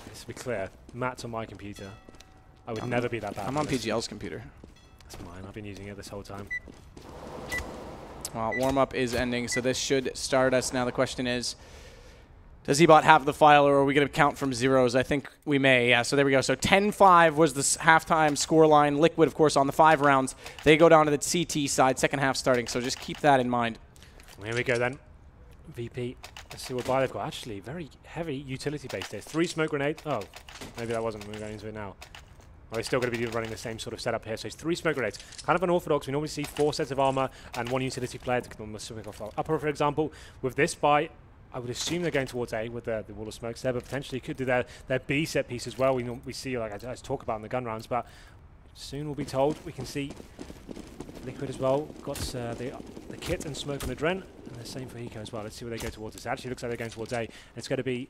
Let's be clear. Matt's on my computer. I would never be that bad. I'm on PGL's computer. That's mine. I've been using it this whole time. Well, warm-up is ending, so this should start us. Now the question is, Does Ebot have the file, or are we going to count from zeros? I think we may. Yeah, so there we go. So 10-5 was the halftime scoreline. Liquid, of course, on the 5 rounds. They go down to the CT side, second half starting, so just keep that in mind. Here we go then. VP, let's see what buy they've got. Actually, very heavy utility base there. 3 smoke grenades. Oh, maybe that wasn't. We're going into it now. Well, they're still going to be running the same sort of setup here. So it's 3 smoke grenades. Kind of unorthodox. We normally see 4 sets of armor and 1 utility player to come off the upper, for example. With this buy, I would assume they're going towards A with the wall of smokes there, but potentially could do their B set piece as well. We see, like I talk about in the gun rounds, but soon we'll be told. We can see Liquid as well. Got the kit and smoke and Adren, and the same for Eco as well. Let's see where they go towards. It actually looks like they're going towards A. It's going to be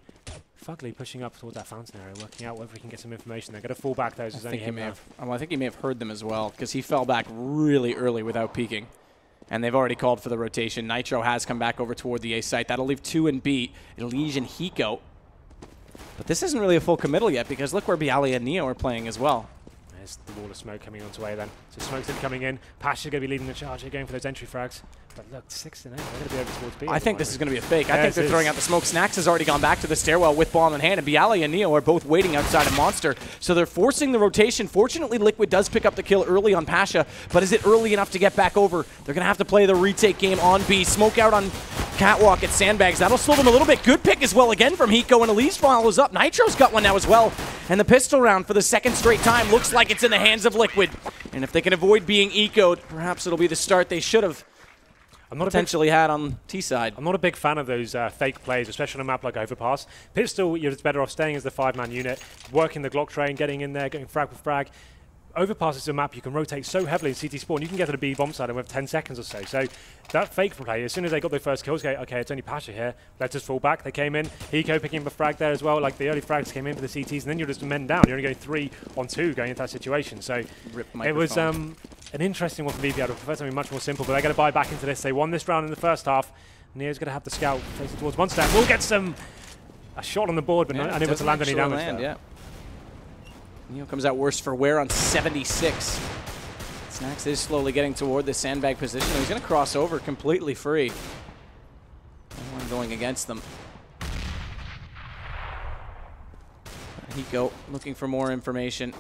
Fugly pushing up towards that fountain area, working out whether we can get some information. They're going to fall back though. I think he may have heard them as well, because he fell back really early without peeking. And they've already called for the rotation. Nitro has come back over toward the A site. That'll leave 2 and B. Elige and Hiko. But this isn't really a full committal yet, because look where Bialy and Neo are playing as well. There's the wall of smoke coming onto A then. So smoke's coming in. Pasha's going to be leading the charge here, going for those entry frags. But look, 6 and 8. They're going to be over towards B. I think this is going to be a fake. I think they're throwing out the smoke. Snacks has already gone back to the stairwell with bomb in hand, and Bialy and Neo are both waiting outside of Monster. So they're forcing the rotation. Fortunately, Liquid does pick up the kill early on Pasha, but is it early enough to get back over? They're going to have to play the retake game on B. Smoke out on Catwalk at Sandbags. That'll slow them a little bit. Good pick as well again from Hiko, and Elise follows up. Nitro's got one now as well. And the pistol round for the 2nd straight time looks like it's in the hands of Liquid. And if they can avoid being ecoed, perhaps it'll be the start they should have potentially had on T-side. I'm not a big fan of those fake plays, especially on a map like Overpass. Pistol, you're just better off staying as the 5-man unit, working the Glock train, getting in there, getting frag with frag. Overpass is a map you can rotate so heavily in CT spawn, you can get to the B bomb side in with 10 seconds or so. So that fake play, as soon as they got their first kills, okay, it's only Pasha here, let's just fall back. They came in, Hiko picking up a frag there as well, like the early frags came in for the CTs, and then you're just men down. You're only going 3 on 2 going into that situation. So it was an interesting one for VP. I'd prefer something much more simple, but they're going to buy back into this. They won this round in the first half. Neo's going to have the scout facing towards Monster. We'll get a shot on the board, but unable to land any damage there. Neo comes out worse for wear on 76. Snacks is slowly getting toward the sandbag position. He's going to cross over completely free. No one going against them. Hiko looking for more information.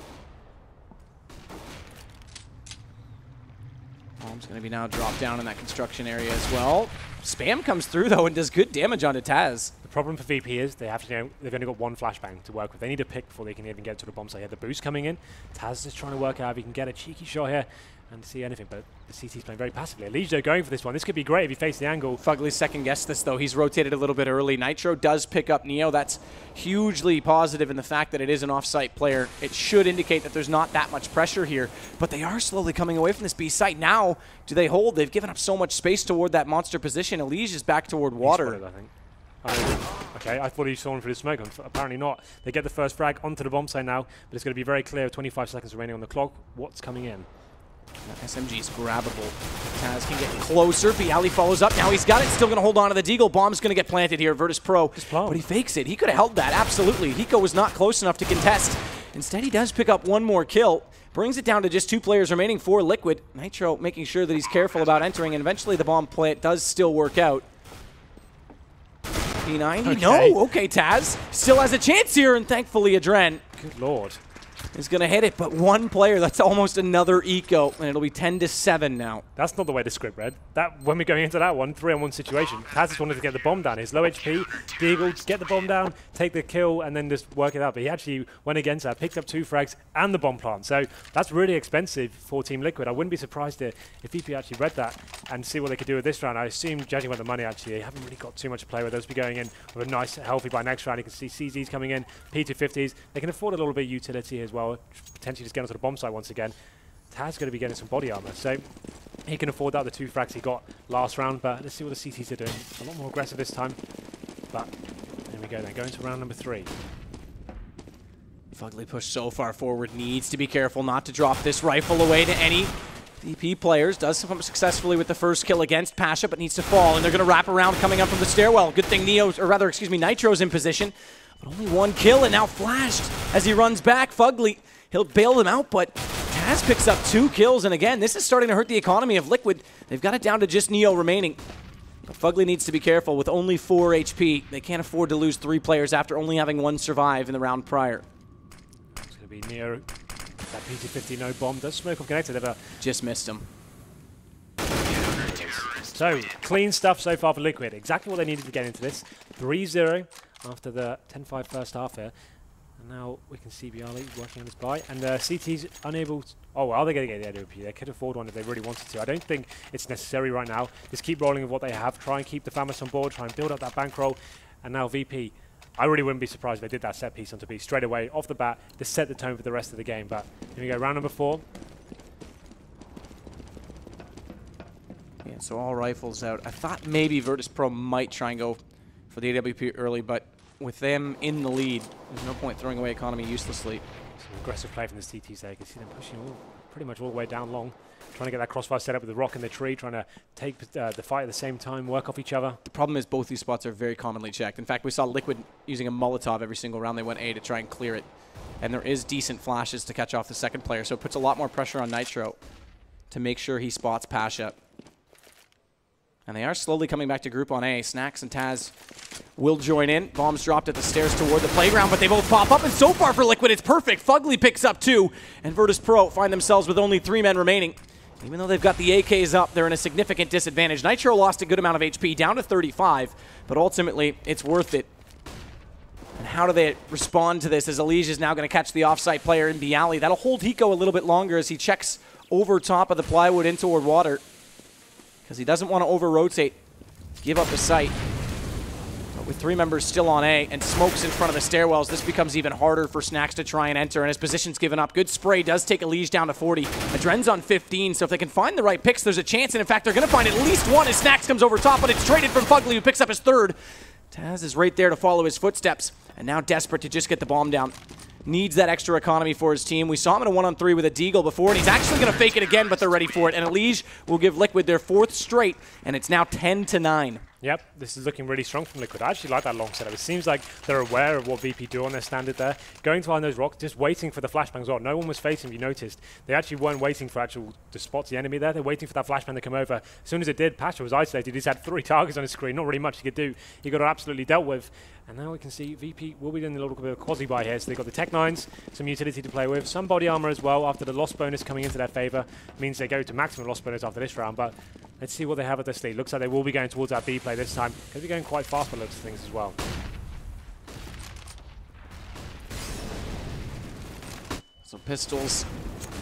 Bomb's going to be now dropped down in that construction area as well. Spam comes through though and does good damage onto Taz. The problem for VP is they have to they've only got 1 flashbang to work with. They need a pick before they can even get to the bomb site. The boost coming in. Taz is trying to work out if he can get a cheeky shot here and see anything, but the CT's playing very passively. Elige going for this one. This could be great if he faces the angle. Fugly second-guessed this, though. He's rotated a little bit early. Nitro does pick up Neo. That's hugely positive in the fact that it is an off-site player. It should indicate that there's not that much pressure here, but they are slowly coming away from this B site. Now, do they hold? They've given up so much space toward that monster position. Elige is back toward water. Spotted, I think. Okay, I thought he saw him through the smoke. Apparently not. They get the first frag onto the bomb site now, but it's going to be very clear. 25 seconds remaining on the clock. What's coming in? SMG's grabbable. Taz can get closer. Bialy follows up. Now he's got it. Still going to hold on to the deagle. Bomb's going to get planted here. Virtus.pro. But he fakes it. He could have held that. Absolutely. Hiko was not close enough to contest. Instead, he does pick up 1 more kill. Brings it down to just 2 players remaining for Liquid. Nitro making sure that he's careful about entering, and eventually the bomb plant does still work out. P90. Okay. No. Okay, Taz still has a chance here, and thankfully Adren. Good lord. Is going to hit it, but 1 player, that's almost another eco, and it'll be 10-7 now. That's not the way the script read. That when we're going into that one, 3-on-1 situation, Taz just wanted to get the bomb down. He's low HP, Deagle, get the bomb down, take the kill, and then just work it out. But he actually went against that, picked up 2 frags and the bomb plant. So that's really expensive for Team Liquid. I wouldn't be surprised if VP actually read that and see what they could do with this round. I assume, judging by the money, actually, they haven't really got too much to play with. They'll be going in with a nice, healthy by next round. You can see CZs coming in, P250s. They can afford a little bit of utility as well. Potentially just get onto the bomb site once again. Taz going to be getting some body armor, so he can afford that, the 2 frags he got last round. But let's see what the CTs are doing. A lot more aggressive this time. But there we go then, going to round number 3. Fugly pushed so far forward, needs to be careful not to drop this rifle away to any DP players. Does come successfully with the first kill against Pasha, but needs to fall, and they're going to wrap around coming up from the stairwell. Good thing Nitro's in position, but only 1 kill, and now flashed as he runs back. Fugly, he'll bail them out, but Taz picks up 2 kills, and again, this is starting to hurt the economy of Liquid. They've got it down to just Neo remaining. But Fugly needs to be careful. With only 4 HP, they can't afford to lose 3 players after only having 1 survive in the round prior. It's going to be Neo. That PT-50 no bomb does smoke off connected. Just missed him. So, clean stuff so far for Liquid. Exactly what they needed to get into this. 3-0 after the 10-5 first half here. And now we can see Bialy working on his buy. And CT's unable to... Oh, well, they're going to get the AWP. They could afford one if they really wanted to. I don't think it's necessary right now. Just keep rolling with what they have. Try and keep the Famas on board. Try and build up that bankroll. And now VP... I really wouldn't be surprised if they did that set piece onto B straight away, off the bat, to set the tone for the rest of the game. But here we go, round number 4. Yeah, so all rifles out. I thought maybe Virtus.pro might try and go for the AWP early, but with them in the lead, there's no point throwing away economy uselessly. Some aggressive play from the CTs there. You can see them pushing pretty much all the way down long. Trying to get that crossfire set up with the rock in the tree, trying to take the fight at the same time, work off each other. The problem is both these spots are very commonly checked. In fact, we saw Liquid using a Molotov every single round they went A to try and clear it. And there is decent flashes to catch off the second player, so it puts a lot more pressure on Nitro to make sure he spots Pasha. And they are slowly coming back to group on A. Snacks and Taz will join in. Bombs dropped at the stairs toward the playground, but they both pop up. And so far for Liquid, it's perfect. Fugly picks up 2, and Virtus.pro find themselves with only 3 men remaining. Even though they've got the AKs up, they're in a significant disadvantage. Nitro lost a good amount of HP, down to 35, but ultimately, it's worth it. And how do they respond to this as Elige is now going to catch the offsite player in Bialy? That'll hold Hiko a little bit longer as he checks over top of the plywood in toward water, because he doesn't want to over-rotate, give up the site. But with 3 members still on A and smokes in front of the stairwells, this becomes even harder for Snacks to try and enter, and his position's given up. Good spray does take Elige down to 40. Adren's on 15, so if they can find the right picks, there's a chance, and in fact, they're going to find at least 1 as Snacks comes over top, but it's traded from Fugly, who picks up his 3rd. Taz is right there to follow his footsteps, and now desperate to just get the bomb down. Needs that extra economy for his team. We saw him in a 1-on-3 with a Deagle before, and he's actually going to fake it again, but they're ready for it. And Elige will give Liquid their 4th straight, and it's now 10-9. Yep, this is looking really strong from Liquid. I actually like that long setup. It seems like they're aware of what VP do on their standard there. Going to find those rocks, just waiting for the flashbang as well. No one was facing, you noticed. They actually weren't waiting for to spot the enemy there. They're waiting for that flashbang to come over. As soon as it did, Pasha was isolated. He's had 3 targets on his screen. Not really much he could do. He got absolutely dealt with. And now we can see VP will be doing a little bit of a quasi-buy here. So they've got the Tech 9s, some utility to play with, some body armor as well after the loss bonus coming into their favor. Means they go to maximum loss bonus after this round. But let's see what they have at this lead. Looks like they will be going towards that B play this time. Going to be going quite fast by loads of things as well. So pistols,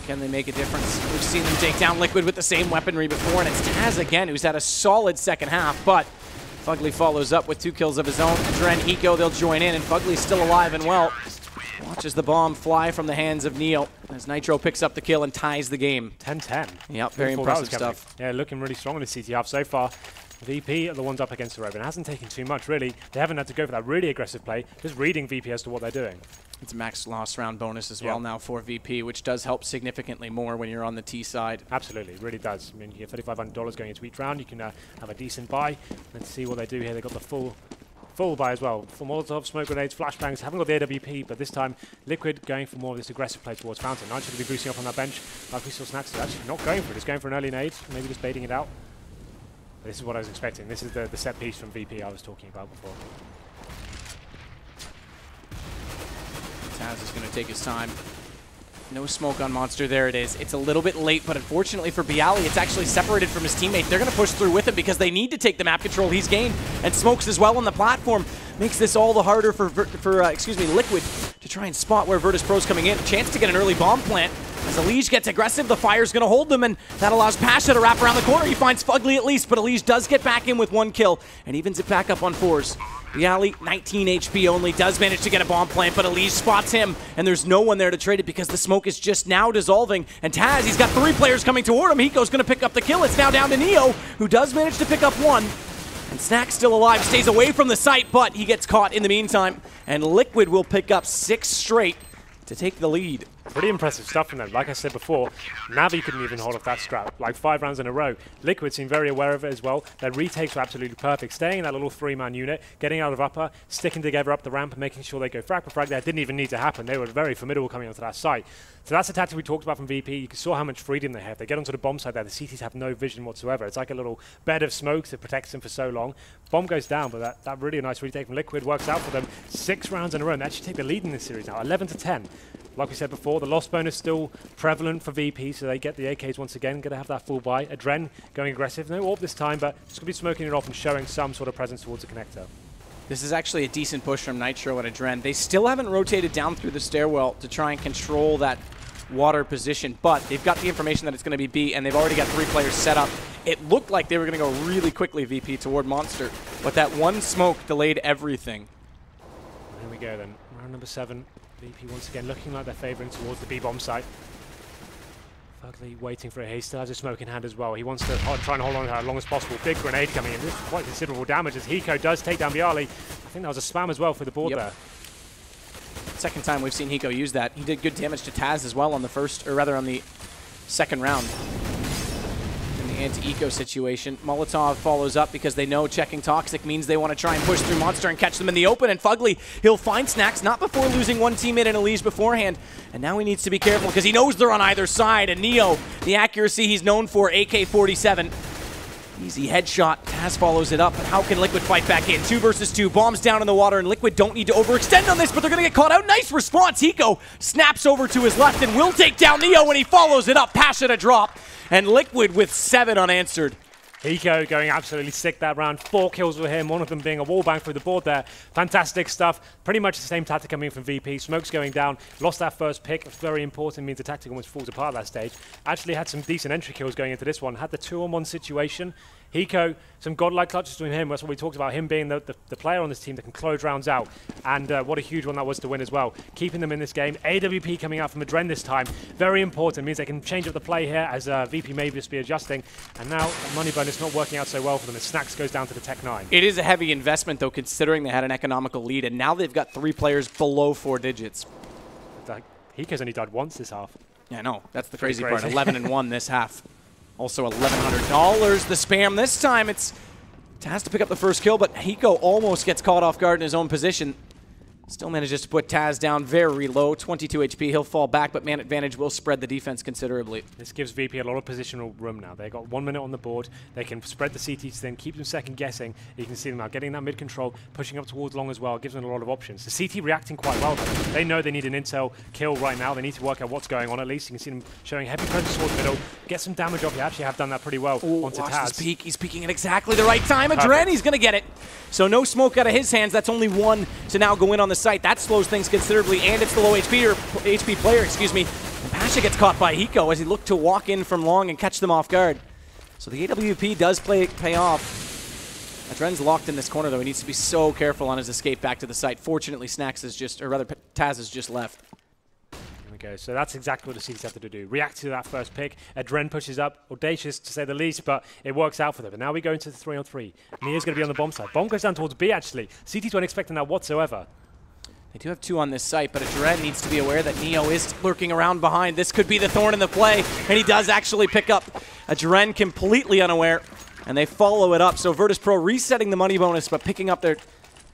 can they make a difference? We've seen them take down Liquid with the same weaponry before, and it's Taz again, who's had a solid second half, but Fugly follows up with 2 kills of his own. Adren, Hiko, they'll join in, and Fugly's still alive and well. Watches the bomb fly from the hands of Neo as Nitro picks up the kill and ties the game. 10-10. Yep, very impressive stuff. Yeah, looking really strong in the CT half so far. VP are the ones up against the Robin. It hasn't taken too much, really. They haven't had to go for that really aggressive play, just reading VP as to what they're doing. It's a max loss round bonus as well now for VP, which does help significantly more when you're on the T side. Absolutely, it really does. I mean, you get $3,500 going into each round. You can have a decent buy. Let's see what they do here. They've got the full buy as well. Full Molotov, smoke grenades, flashbangs. Haven't got the AWP, but this time Liquid going for more of this aggressive play towards Fountain. Nine should be boosting up on that bench. Like we saw Snacks is actually not going for it. He's going for an early nade, maybe just baiting it out. But this is what I was expecting. This is the set piece from VP I was talking about before. Taz is going to take his time. No smoke on Monster. There it is. It's a little bit late, but unfortunately for Bialy, it's actually separated from his teammate. They're going to push through with him because they need to take the map control he's gained. And Smokes as well on the platform makes this all the harder for Liquid to try and spot where Virtus.pro's coming in. A chance to get an early bomb plant. As Elige gets aggressive, the fire's going to hold them, and that allows Pasha to wrap around the corner. He finds Fugly at least, but Elige does get back in with 1 kill and evens it back up on 4s. Bialy, 19 HP only, does manage to get a bomb plant, but Elige spots him, and there's no one there to trade it because the smoke is just now dissolving. And Taz, he's got 3 players coming toward him. Hiko's going to pick up the kill. It's now down to Neo, who does manage to pick up 1. And Snack's still alive, stays away from the site, but he gets caught in the meantime. And Liquid will pick up 6 straight to take the lead. Pretty impressive stuff from them. Like I said before, Navi couldn't even hold off that scrap, like 5 rounds in a row. Liquid seemed very aware of it as well. Their retakes were absolutely perfect, staying in that little 3-man unit, getting out of upper, sticking together up the ramp, and making sure they go frag for frag. That didn't even need to happen. They were very formidable coming onto that site. So that's the tactic we talked about from VP. You saw how much freedom they have. They get onto the bomb side there. The CTs have no vision whatsoever. It's like a little bed of smoke that protects them for so long. Bomb goes down, but that really nice retake from Liquid works out for them. 6 rounds in a row, and they actually take the lead in this series now, 11-10. Like we said before, the loss bonus still prevalent for VP, so they get the AKs once again. Going to have that full buy. Adren going aggressive. No AWP this time, but just going to be smoking it off and showing some sort of presence towards the connector. This is actually a decent push from Nitro and Adren. They still haven't rotated down through the stairwell to try and control that water position, but they've got the information that it's going to be B, and they've already got 3 players set up. It looked like they were going to go really quickly, VP, toward Monster, but that one smoke delayed everything. There we go then. Round number 7. VP once again looking like they're favouring towards the B-bomb site. Fugly waiting for it. He still has a smoke in hand as well. He wants to try and hold on to as long as possible. Big grenade coming in. This is quite considerable damage as Hiko does take down Bialy. I think that was a spam as well for the board there. Second time we've seen Hiko use that. He did good damage to Taz as well on the first, or rather on the second round. In the anti-eco situation, Molotov follows up because they know checking Toxic means they want to try and push through Monster and catch them in the open, and Fugly, he'll find Snacks, not before losing one teammate in Elise beforehand, and now he needs to be careful because he knows they're on either side, and Neo, the accuracy he's known for, AK-47. Easy headshot. Taz follows it up, but how can Liquid fight back in? 2 versus 2. Bombs down in the water, and Liquid don't need to overextend on this, but they're going to get caught out. Nice response. Hiko snaps over to his left and will take down Neo, and he follows it up. Passion a drop, and Liquid with 7 unanswered. Hiko going absolutely sick that round. 4 kills for him, one of them being a wallbang through the board there. Fantastic stuff. Pretty much the same tactic coming from VP. Smoke's going down. Lost that first pick. It's very important. Means the tactic almost falls apart at that stage. Actually had some decent entry kills going into this one. Had the 2-on-1 situation. Hiko, some godlike clutches to him. That's what we talked about, him being the player on this team that can close rounds out. And what a huge one that was to win as well. Keeping them in this game. AWP coming out from Adren this time. Very important. Means they can change up the play here as VP may just be adjusting. And now money bonus not working out so well for them as Snacks goes down to the Tech 9. It is a heavy investment, though, considering they had an economical lead. And now they've got 3 players below 4 digits. Hiko's only died once this half. Yeah, no, that's the crazy part. 11-1 this half. Also $1,100. The spam this time. It has to pick up the first kill, but Hiko almost gets caught off guard in his own position. Still manages to put Taz down very low, 22 HP. He'll fall back, but man advantage will spread the defense considerably. This gives VP a lot of positional room now. They've got 1 minute on the board. They can spread the CTs thin, keep them second guessing. You can see them now getting that mid control, pushing up towards long as well. It gives them a lot of options. The CT reacting quite well, though. They know they need an intel kill right now. They need to work out what's going on at least. You can see them showing heavy presence towards middle. Get some damage off. They actually have done that pretty well onto Taz. His peek. He's peeking at exactly the right time. Adren, he's going to get it. So no smoke out of his hands. That's only 1 to now go in on the site. That slows things considerably, and it's the low HP player, excuse me. And Pasha gets caught by Hiko as he looked to walk in from long and catch them off guard. So the AWP does pay off. Adren's locked in this corner, though. He needs to be so careful on his escape back to the site. Fortunately, Snacks is just, or rather, Taz has just left. There we go. So that's exactly what the CTs have to do. React to that first pick. Adren pushes up, audacious to say the least, but it works out for them. And now we go into the 3-on-3. Nia's going to be on the bomb side. Bomb goes down towards B, actually. CTs weren't expecting that whatsoever. They do have 2 on this site, but Adren needs to be aware that Neo is lurking around behind. This could be the thorn in the play, and he does actually pick up Adren completely unaware, and they follow it up. So Virtus.pro resetting the money bonus, but picking up their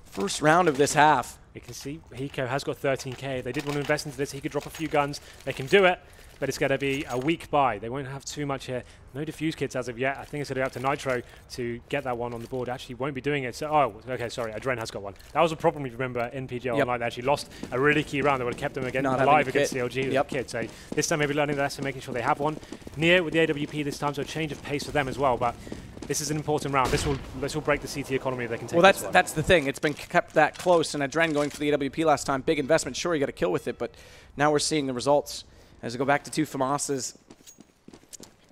first round of this half. You can see Hiko has got 13k. They did want to invest into this. He could drop a few guns. They can do it, but it's going to be a weak buy. They won't have too much here. No defuse kits as of yet. I think it's going to go up to Nitro to get that one on the board. Actually, won't be doing it. So, oh, okay, sorry. Adren has got one. That was a problem, if you remember, in PGL Online. They actually lost a really key round that would have kept them alive against CLG with the kit. So this time maybe learning the lesson, making sure they have one. Nia with the AWP this time, so a change of pace for them as well. But this is an important round. This will break the CT economy if they can take this one. That's the thing. It's been kept that close, and Adren going for the AWP last time. Big investment. Sure, you got a kill with it, but now we're seeing the results. As we go back to 2 FAMASas,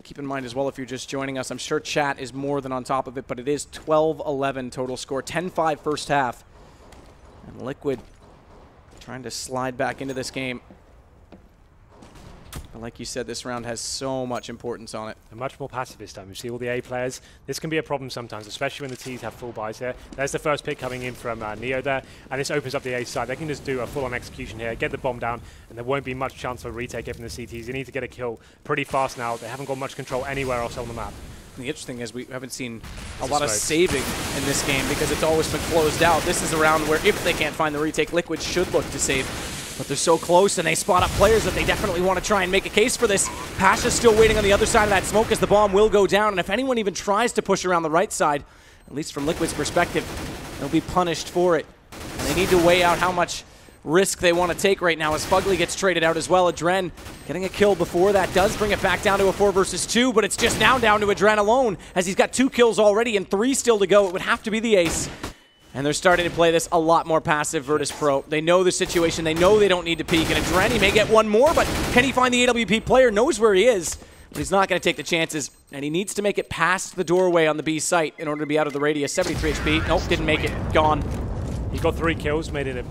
keep in mind as well if you're just joining us, I'm sure chat is more than on top of it, but it is 12-11 total score, 10-5 first half. And Liquid trying to slide back into this game. But like you said, this round has so much importance on it. And much more passive this time. You see all the A players. This can be a problem sometimes, especially when the T's have full buys here. There's the first pick coming in from Neo there, and this opens up the A side. They can just do a full-on execution here, get the bomb down, and there won't be much chance for a retake here from the CTs. You need to get a kill pretty fast now. They haven't got much control anywhere else on the map. The interesting is we haven't seen a lot of saving in this game because it's always been closed out. This is a round where if they can't find the retake, Liquid should look to save. But they're so close, and they spot up players that they definitely want to try and make a case for this. Pasha's still waiting on the other side of that smoke as the bomb will go down, and if anyone even tries to push around the right side, at least from Liquid's perspective, they'll be punished for it. And they need to weigh out how much risk they want to take right now as Fugly gets traded out as well. Adren getting a kill before that does bring it back down to a 4 versus 2, but it's just now down to Adren alone as he's got 2 kills already and 3 still to go. It would have to be the ace. And they're starting to play this a lot more passive, Virtus.pro. They know the situation. They know they don't need to peek. And Adren, he may get one more, but can he find the AWP player? Knows where he is, but he's not going to take the chances. And he needs to make it past the doorway on the B site in order to be out of the radius. 73 HP. Nope, didn't make it. Gone. He got 3 kills, made it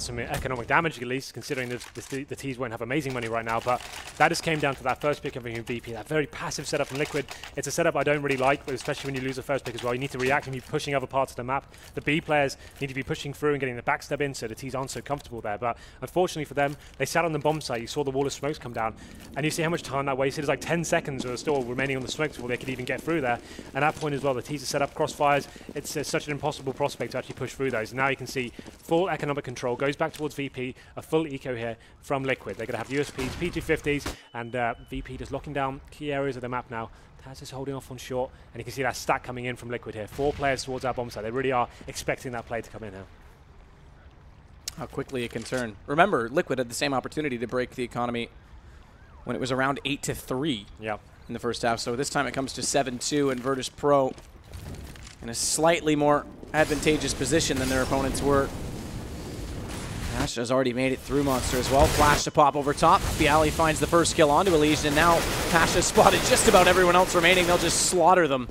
some economic damage at least, considering the T's won't have amazing money right now. But that just came down to that first pick of VP, that very passive setup from Liquid. It's a setup I don't really like, but especially when you lose the first pick as well. You need to react and be pushing other parts of the map. The B players need to be pushing through and getting the backstab in, so the T's aren't so comfortable there. But unfortunately for them, they sat on the bomb site. You saw the wall of smokes come down, and you see how much time that wasted. It's like 10 seconds or still remaining on the smokes before they could even get through there. And at that point as well, the T's are set up crossfires. It's such an impossible prospect to actually push through those. Now you can see full economic control goes back towards VP, a full eco here from Liquid. They're going to have USPs, P250s, and VP just locking down key areas of the map now. Taz is holding off on short, and you can see that stack coming in from Liquid here. 4 players towards our bomb site. They really are expecting that play to come in now. How quickly it can turn. Remember, Liquid had the same opportunity to break the economy when it was around 8-3 in the first half. So this time it comes to 7-2, and Virtus.pro in a slightly more advantageous position than their opponents were. Ash has already made it through Monster as well. Flash to pop over top. Bialy finds the first kill onto Elysian, and now Pasha's spotted just about everyone else remaining. They'll just slaughter them.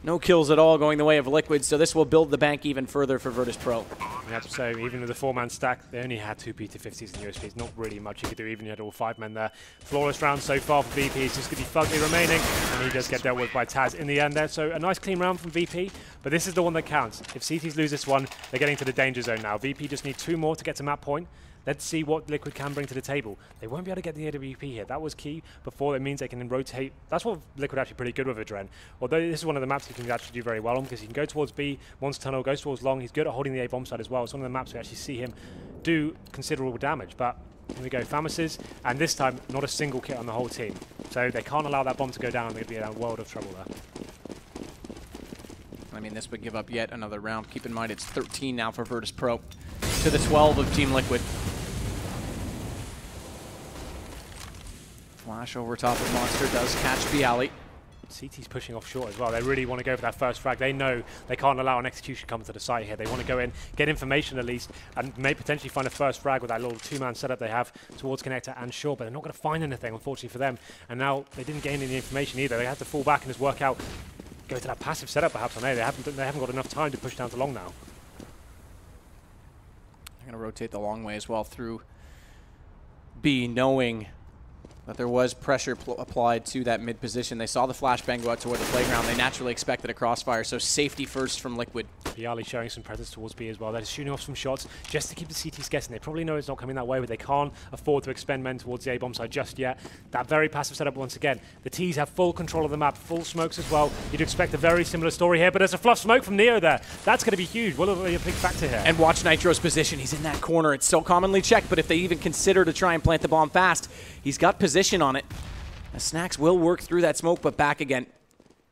No kills at all going the way of Liquid, so this will build the bank even further for Virtus.pro. I have to say, even with the 4-man stack, they only had 2 P250s and USPs. Not really much you could do, even if you had all 5 men there. Flawless round so far for VP. It's just going to be Fugly remaining, and he does get dealt with by Taz in the end there. So a nice clean round from VP, but this is the one that counts. If CTs lose this one, they're getting to the danger zone now. VP just need 2 more to get to map point. Let's see what Liquid can bring to the table. They won't be able to get the AWP here. That was key before. It means they can then rotate. That's what Liquid actually pretty good with Adren. Although this is one of the maps he can actually do very well on, because he can go towards B, once tunnel, goes towards long. He's good at holding the A bomb side as well. It's one of the maps we actually see him do considerable damage. But here we go, Famas's, and this time not a single kit on the whole team. So they can't allow that bomb to go down. They'd be in a world of trouble there. I mean, this would give up yet another round. Keep in mind it's 13 now for Virtus.pro to the 12 of Team Liquid. Flash over top of Monster does catch Bialy. CT's pushing off short as well. They really want to go for that first frag. They know they can't allow an execution come to the site here. They want to go in, get information at least, and may potentially find a first frag with that little 2-man setup they have towards Connector and short, but they're not going to find anything, unfortunately for them. And now they didn't gain any information either. They had to fall back and just work out, go to that passive setup perhaps on A. They haven't got enough time to push down to long now. They're going to rotate the long way as well through B, knowing that there was pressure applied to that mid position. They saw the flashbang go out toward the playground. They naturally expected a crossfire, so safety first from Liquid. Bialy showing some presence towards B as well. They're shooting off some shots just to keep the CTs guessing. They probably know it's not coming that way, but they can't afford to expend men towards the A-bomb side just yet. That very passive setup once again. The T's have full control of the map, full smokes as well. You'd expect a very similar story here, but there's a fluff smoke from Neo there. That's going to be huge. Will it be a big factor here? And watch Nitro's position. He's in that corner. It's so commonly checked, but if they even consider to try and plant the bomb fast, he's got position on it. Snacks will work through that smoke, but back again.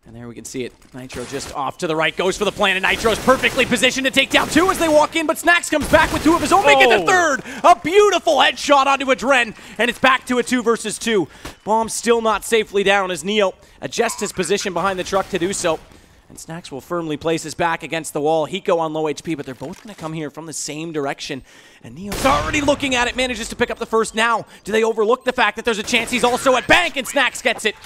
And there we can see it. Nitro just off to the right, goes for the plant, and Nitro's perfectly positioned to take down 2 as they walk in, but Snacks comes back with 2 of his own, make it the 3rd. A beautiful headshot onto Adren, and it's back to a 2 versus 2. Bomb still not safely down as Neo adjusts his position behind the truck to do so. And Snacks will firmly place his back against the wall. Hiko on low HP, but they're both going to come here from the same direction. And Neo's already looking at it, manages to pick up the first now. Do they overlook the fact that there's a chance he's also at bank, and Snacks gets it.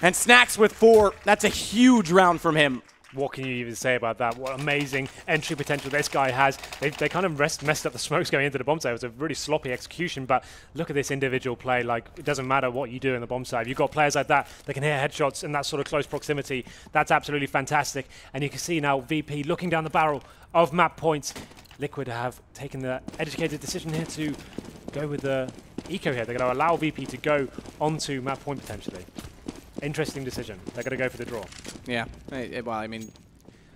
And Snacks with 4. That's a huge round from him. what can you even say about that? What amazing entry potential this guy has. They kind of messed up the smokes going into the bomb site. It was a really sloppy execution, but look at this individual play. Like, it doesn't matter what you do in the bomb site. If you've got players like that that can hit headshots in that sort of close proximity, that's absolutely fantastic. And you can see now VP looking down the barrel of map points. Liquid have taken the educated decision here to go with the eco here. They're going to allow VP to go onto map point potentially. Interesting decision. They're going to go for the draw. Yeah. Well, I mean,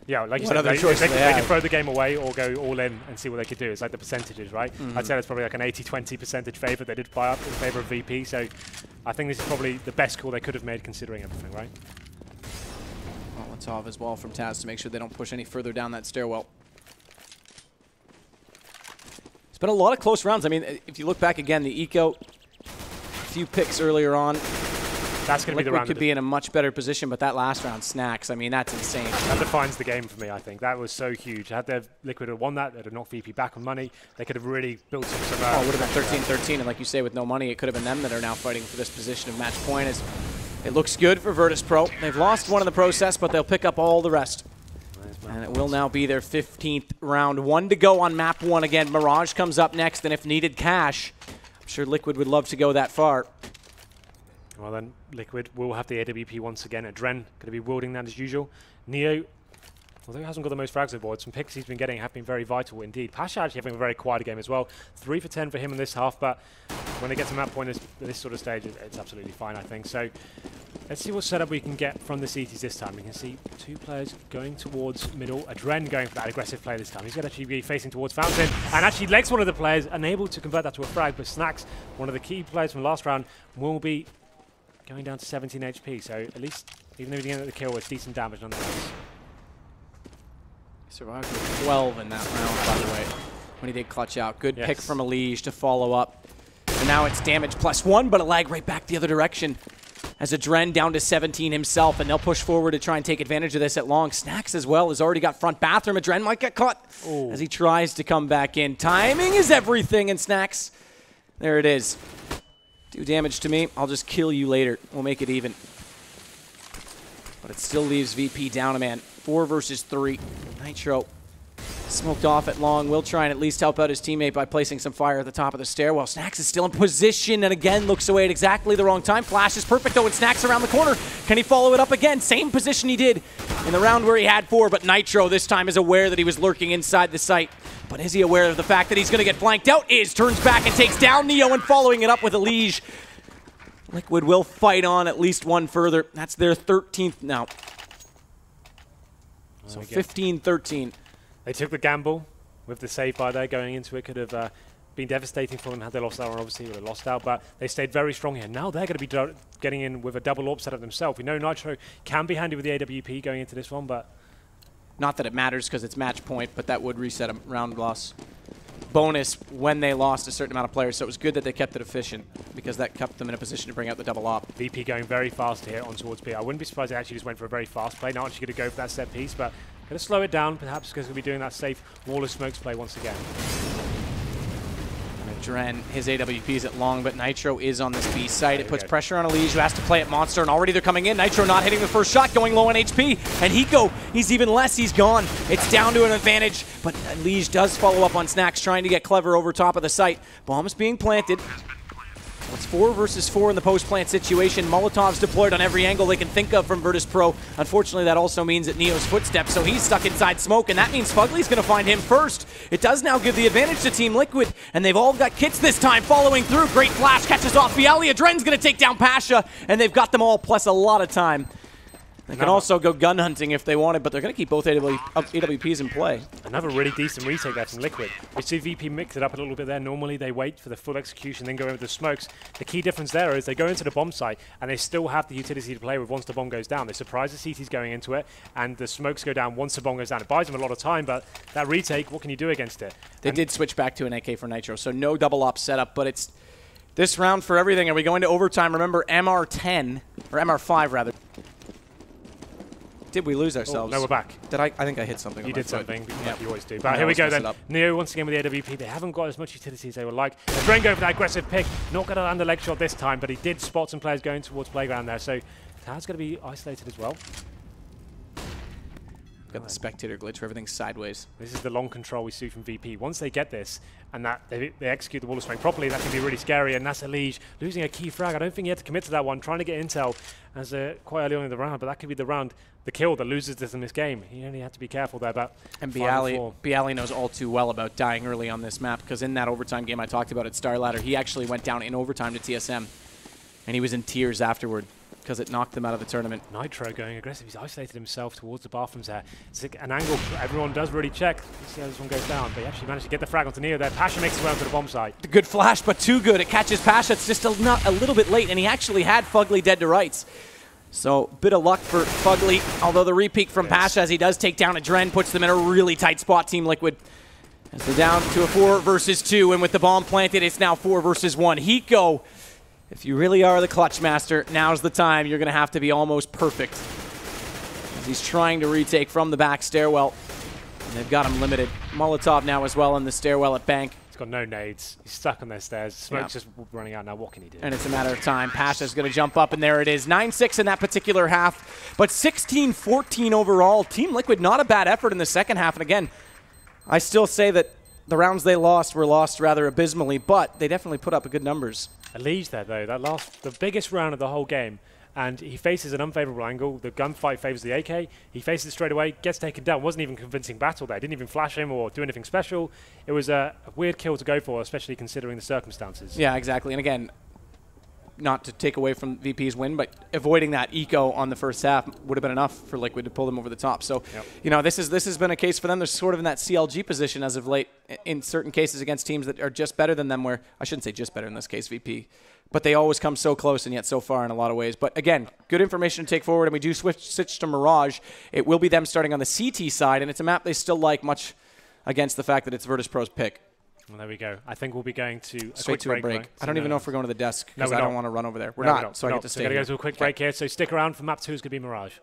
yeah, like you what said, other choice they can throw the game away or go all in and see what they could do. It's like the percentages, right? I'd say it's probably like an 80-20 percentage favor. They did buy up in favor of VP, so I think this is probably the best call they could have made considering everything, right? Molotov as well from Taz to make sure they don't push any further down that stairwell. It's been a lot of close rounds. I mean, if you look back again, the eco, a few picks earlier on. That's going to be the round. Liquid could be in a much better position, but that last round, Snacks, I mean, that's insane. That defines the game for me, I think. That was so huge. Had their Liquid have won that, they'd have knocked VP back on money. They could have really built some oh, it would have been 13-13, and like you say, with no money, it could have been them that are now fighting for this position of match point. As it looks good for Virtus.pro. They've lost one in the process, but they'll pick up all the rest. And it will now be their 15th round. 1 to go on map 1 again. Mirage comes up next, and if needed cash, I'm sure Liquid would love to go that far. Well then, Liquid will have the AWP once again. Adren going to be wielding that as usual. Neo, although he hasn't got the most frags on board, some picks he's been getting have been very vital indeed. Pasha actually having a very quiet game as well. 3 for 10 for him in this half, but when they get to map point at this sort of stage, it's absolutely fine, I think. So let's see what setup we can get from the CTs this time. We can see 2 players going towards middle. Adren going for that aggressive play this time. He's going to actually be facing towards Fountain and actually legs one of the players, unable to convert that to a frag, but Snacks, one of the key players from last round, will be going down to 17 HP, so at least, even though he didn't get the kill, it's decent damage nonetheless. He survived with 12 in that round, by the way, when he did clutch out. Good pick from Elige to follow up. And now it's damage +1, but a lag right back the other direction. As Adren down to 17 himself, and they'll push forward to try and take advantage of this at long. Snacks as well has already got front bathroom. Adren might get caught as he tries to come back in. Timing is everything, and Snacks, there it is. Do damage to me, I'll just kill you later. We'll make it even. But it still leaves VP down a man. 4 versus 3. Nitro smoked off at long. Will try and at least help out his teammate by placing some fire at the top of the stairwell. Snacks is still in position and again looks away at exactly the wrong time. Flash is perfect though, and Snacks around the corner. Can he follow it up again? Same position he did in the round where he had 4, but Nitro this time is aware that he was lurking inside the site. But is he aware of the fact that he's going to get flanked out? Turns back and takes down Neo, and following it up with Elige. Liquid will fight on at least one further. That's their 13th now. So 15-13. They took the gamble with the save by there going into it. Could have been devastating for them had they lost out, or obviously would have lost out, but they stayed very strong here. Now they're going to be getting in with a double AWP setup themselves. We know Nitro can be handy with the AWP going into this one, but not that it matters because it's match point, but that would reset a round loss bonus when they lost a certain amount of players. So it was good that they kept it efficient because that kept them in a position to bring out the double op. VP going very fast here on towards B. I wouldn't be surprised they actually just went for a very fast play. Not actually going to go for that set piece, but going to slow it down perhaps because we'll be doing that safe wall of smokes play once again. Adren, his AWP is at long, but Nitro is on this B site. It puts pressure on Elige, who has to play at Monster, and already they're coming in. Nitro not hitting the first shot, going low on HP, and Hiko, he's even less, he's gone. It's down to an advantage, but Elige does follow up on Snacks, trying to get clever over top of the site. Bombs being planted. It's 4 versus 4 in the post-plant situation. Molotovs deployed on every angle they can think of from Virtus.pro. Unfortunately, that also means that Neo's footsteps, so he's stuck inside smoke, and that means Fugly's going to find him first. It does now give the advantage to Team Liquid, and they've all got kits this time following through. Great flash, catches off Bialy. Adren's going to take down Pasha, and they've got them all, plus a lot of time. They can also go gun hunting if they wanted, but they're going to keep both AWPs in play. Another really decent retake there from Liquid. We see VP mix it up a little bit there. Normally they wait for the full execution, then go over the smokes. The key difference there is they go into the bomb site, and they still have the utility to play with once the bomb goes down. They surprise the CTs going into it, and the smokes go down once the bomb goes down. It buys them a lot of time, but that retake, what can you do against it? They did switch back to an AK for Nitro, so no double op setup, but it's this round for everything. Are we going to overtime? Remember, MR10, or MR5 rather. Did we lose ourselves? Oh, no, we're back. Did I think I hit something. You did something, like you always do. But here we go then. Neo once again with the AWP. They haven't got as much utility as they would like. Adren go for that aggressive pick. Not going to land the leg shot this time, but he did spot some players going towards playground there. So Tad's going to be isolated as well. Got the spectator glitch where everything's sideways. This is the long control we see from VP. Once they get this, and that they execute the wall of strength properly, that can be really scary. And that's Elige losing a key frag. I don't think he had to commit to that one, trying to get intel as quite early on in the round, but that could be the round, the kill that loses this in this game. He only had to be careful there about. And Bialy knows all too well about dying early on this map, because in that overtime game I talked about at Star Ladder, he actually went down in overtime to TSM, and he was in tears afterward because it knocked them out of the tournament. Nitro going aggressive. He's isolated himself towards the bathrooms there. It's an angle everyone does really check. Let's see how this one goes down. But he actually managed to get the frag onto Neo there. Pasha makes his way onto the bomb site. The good flash, but too good. It catches Pasha. It's just a little bit late, and he actually had Fugly dead to rights. So, bit of luck for Fugly, although the repeat from Pasha as he does take down Adren puts them in a really tight spot, Team Liquid. As they're down to a 4 versus 2, and with the bomb planted, it's now 4 versus 1. Hiko, if you really are the clutch master, now's the time. You're going to have to be almost perfect. As he's trying to retake from the back stairwell. And they've got him limited. Molotov now as well in the stairwell at Bank. He's got no nades. He's stuck on their stairs. Smoke's just running out now. What can he do? And it's a matter of time. Pasha's going to jump up, and there it is. 9-6 in that particular half, but 16-14 overall. Team Liquid, not a bad effort in the second half. And again, I still say that the rounds they lost were lost rather abysmally, but they definitely put up good numbers. Elige there, though. The biggest round of the whole game. And he faces an unfavorable angle. The gunfight favors the AK. He faces it straight away, gets taken down. Wasn't even a convincing battle there. Didn't even flash him or do anything special. It was a weird kill to go for, especially considering the circumstances. Yeah, exactly. And again, not to take away from VP's win, but avoiding that eco on the first half would have been enough for Liquid to pull them over the top. So, you know, this has been a case for them. They're sort of in that CLG position as of late in certain cases against teams that are just better than them, where I shouldn't say just better in this case, VP, but they always come so close and yet so far in a lot of ways. But again, good information to take forward, and we do switch to Mirage. It will be them starting on the CT side, and it's a map they still like much against the fact that it's Virtus.pro's pick. Well, there we go. I think we'll be going to straight to a break. I don't even know if we're going to the desk because I don't want to run over there. We're no, not, so I get to stay. We're going to go to a quick break here. So stick around for map 2 is going to be Mirage.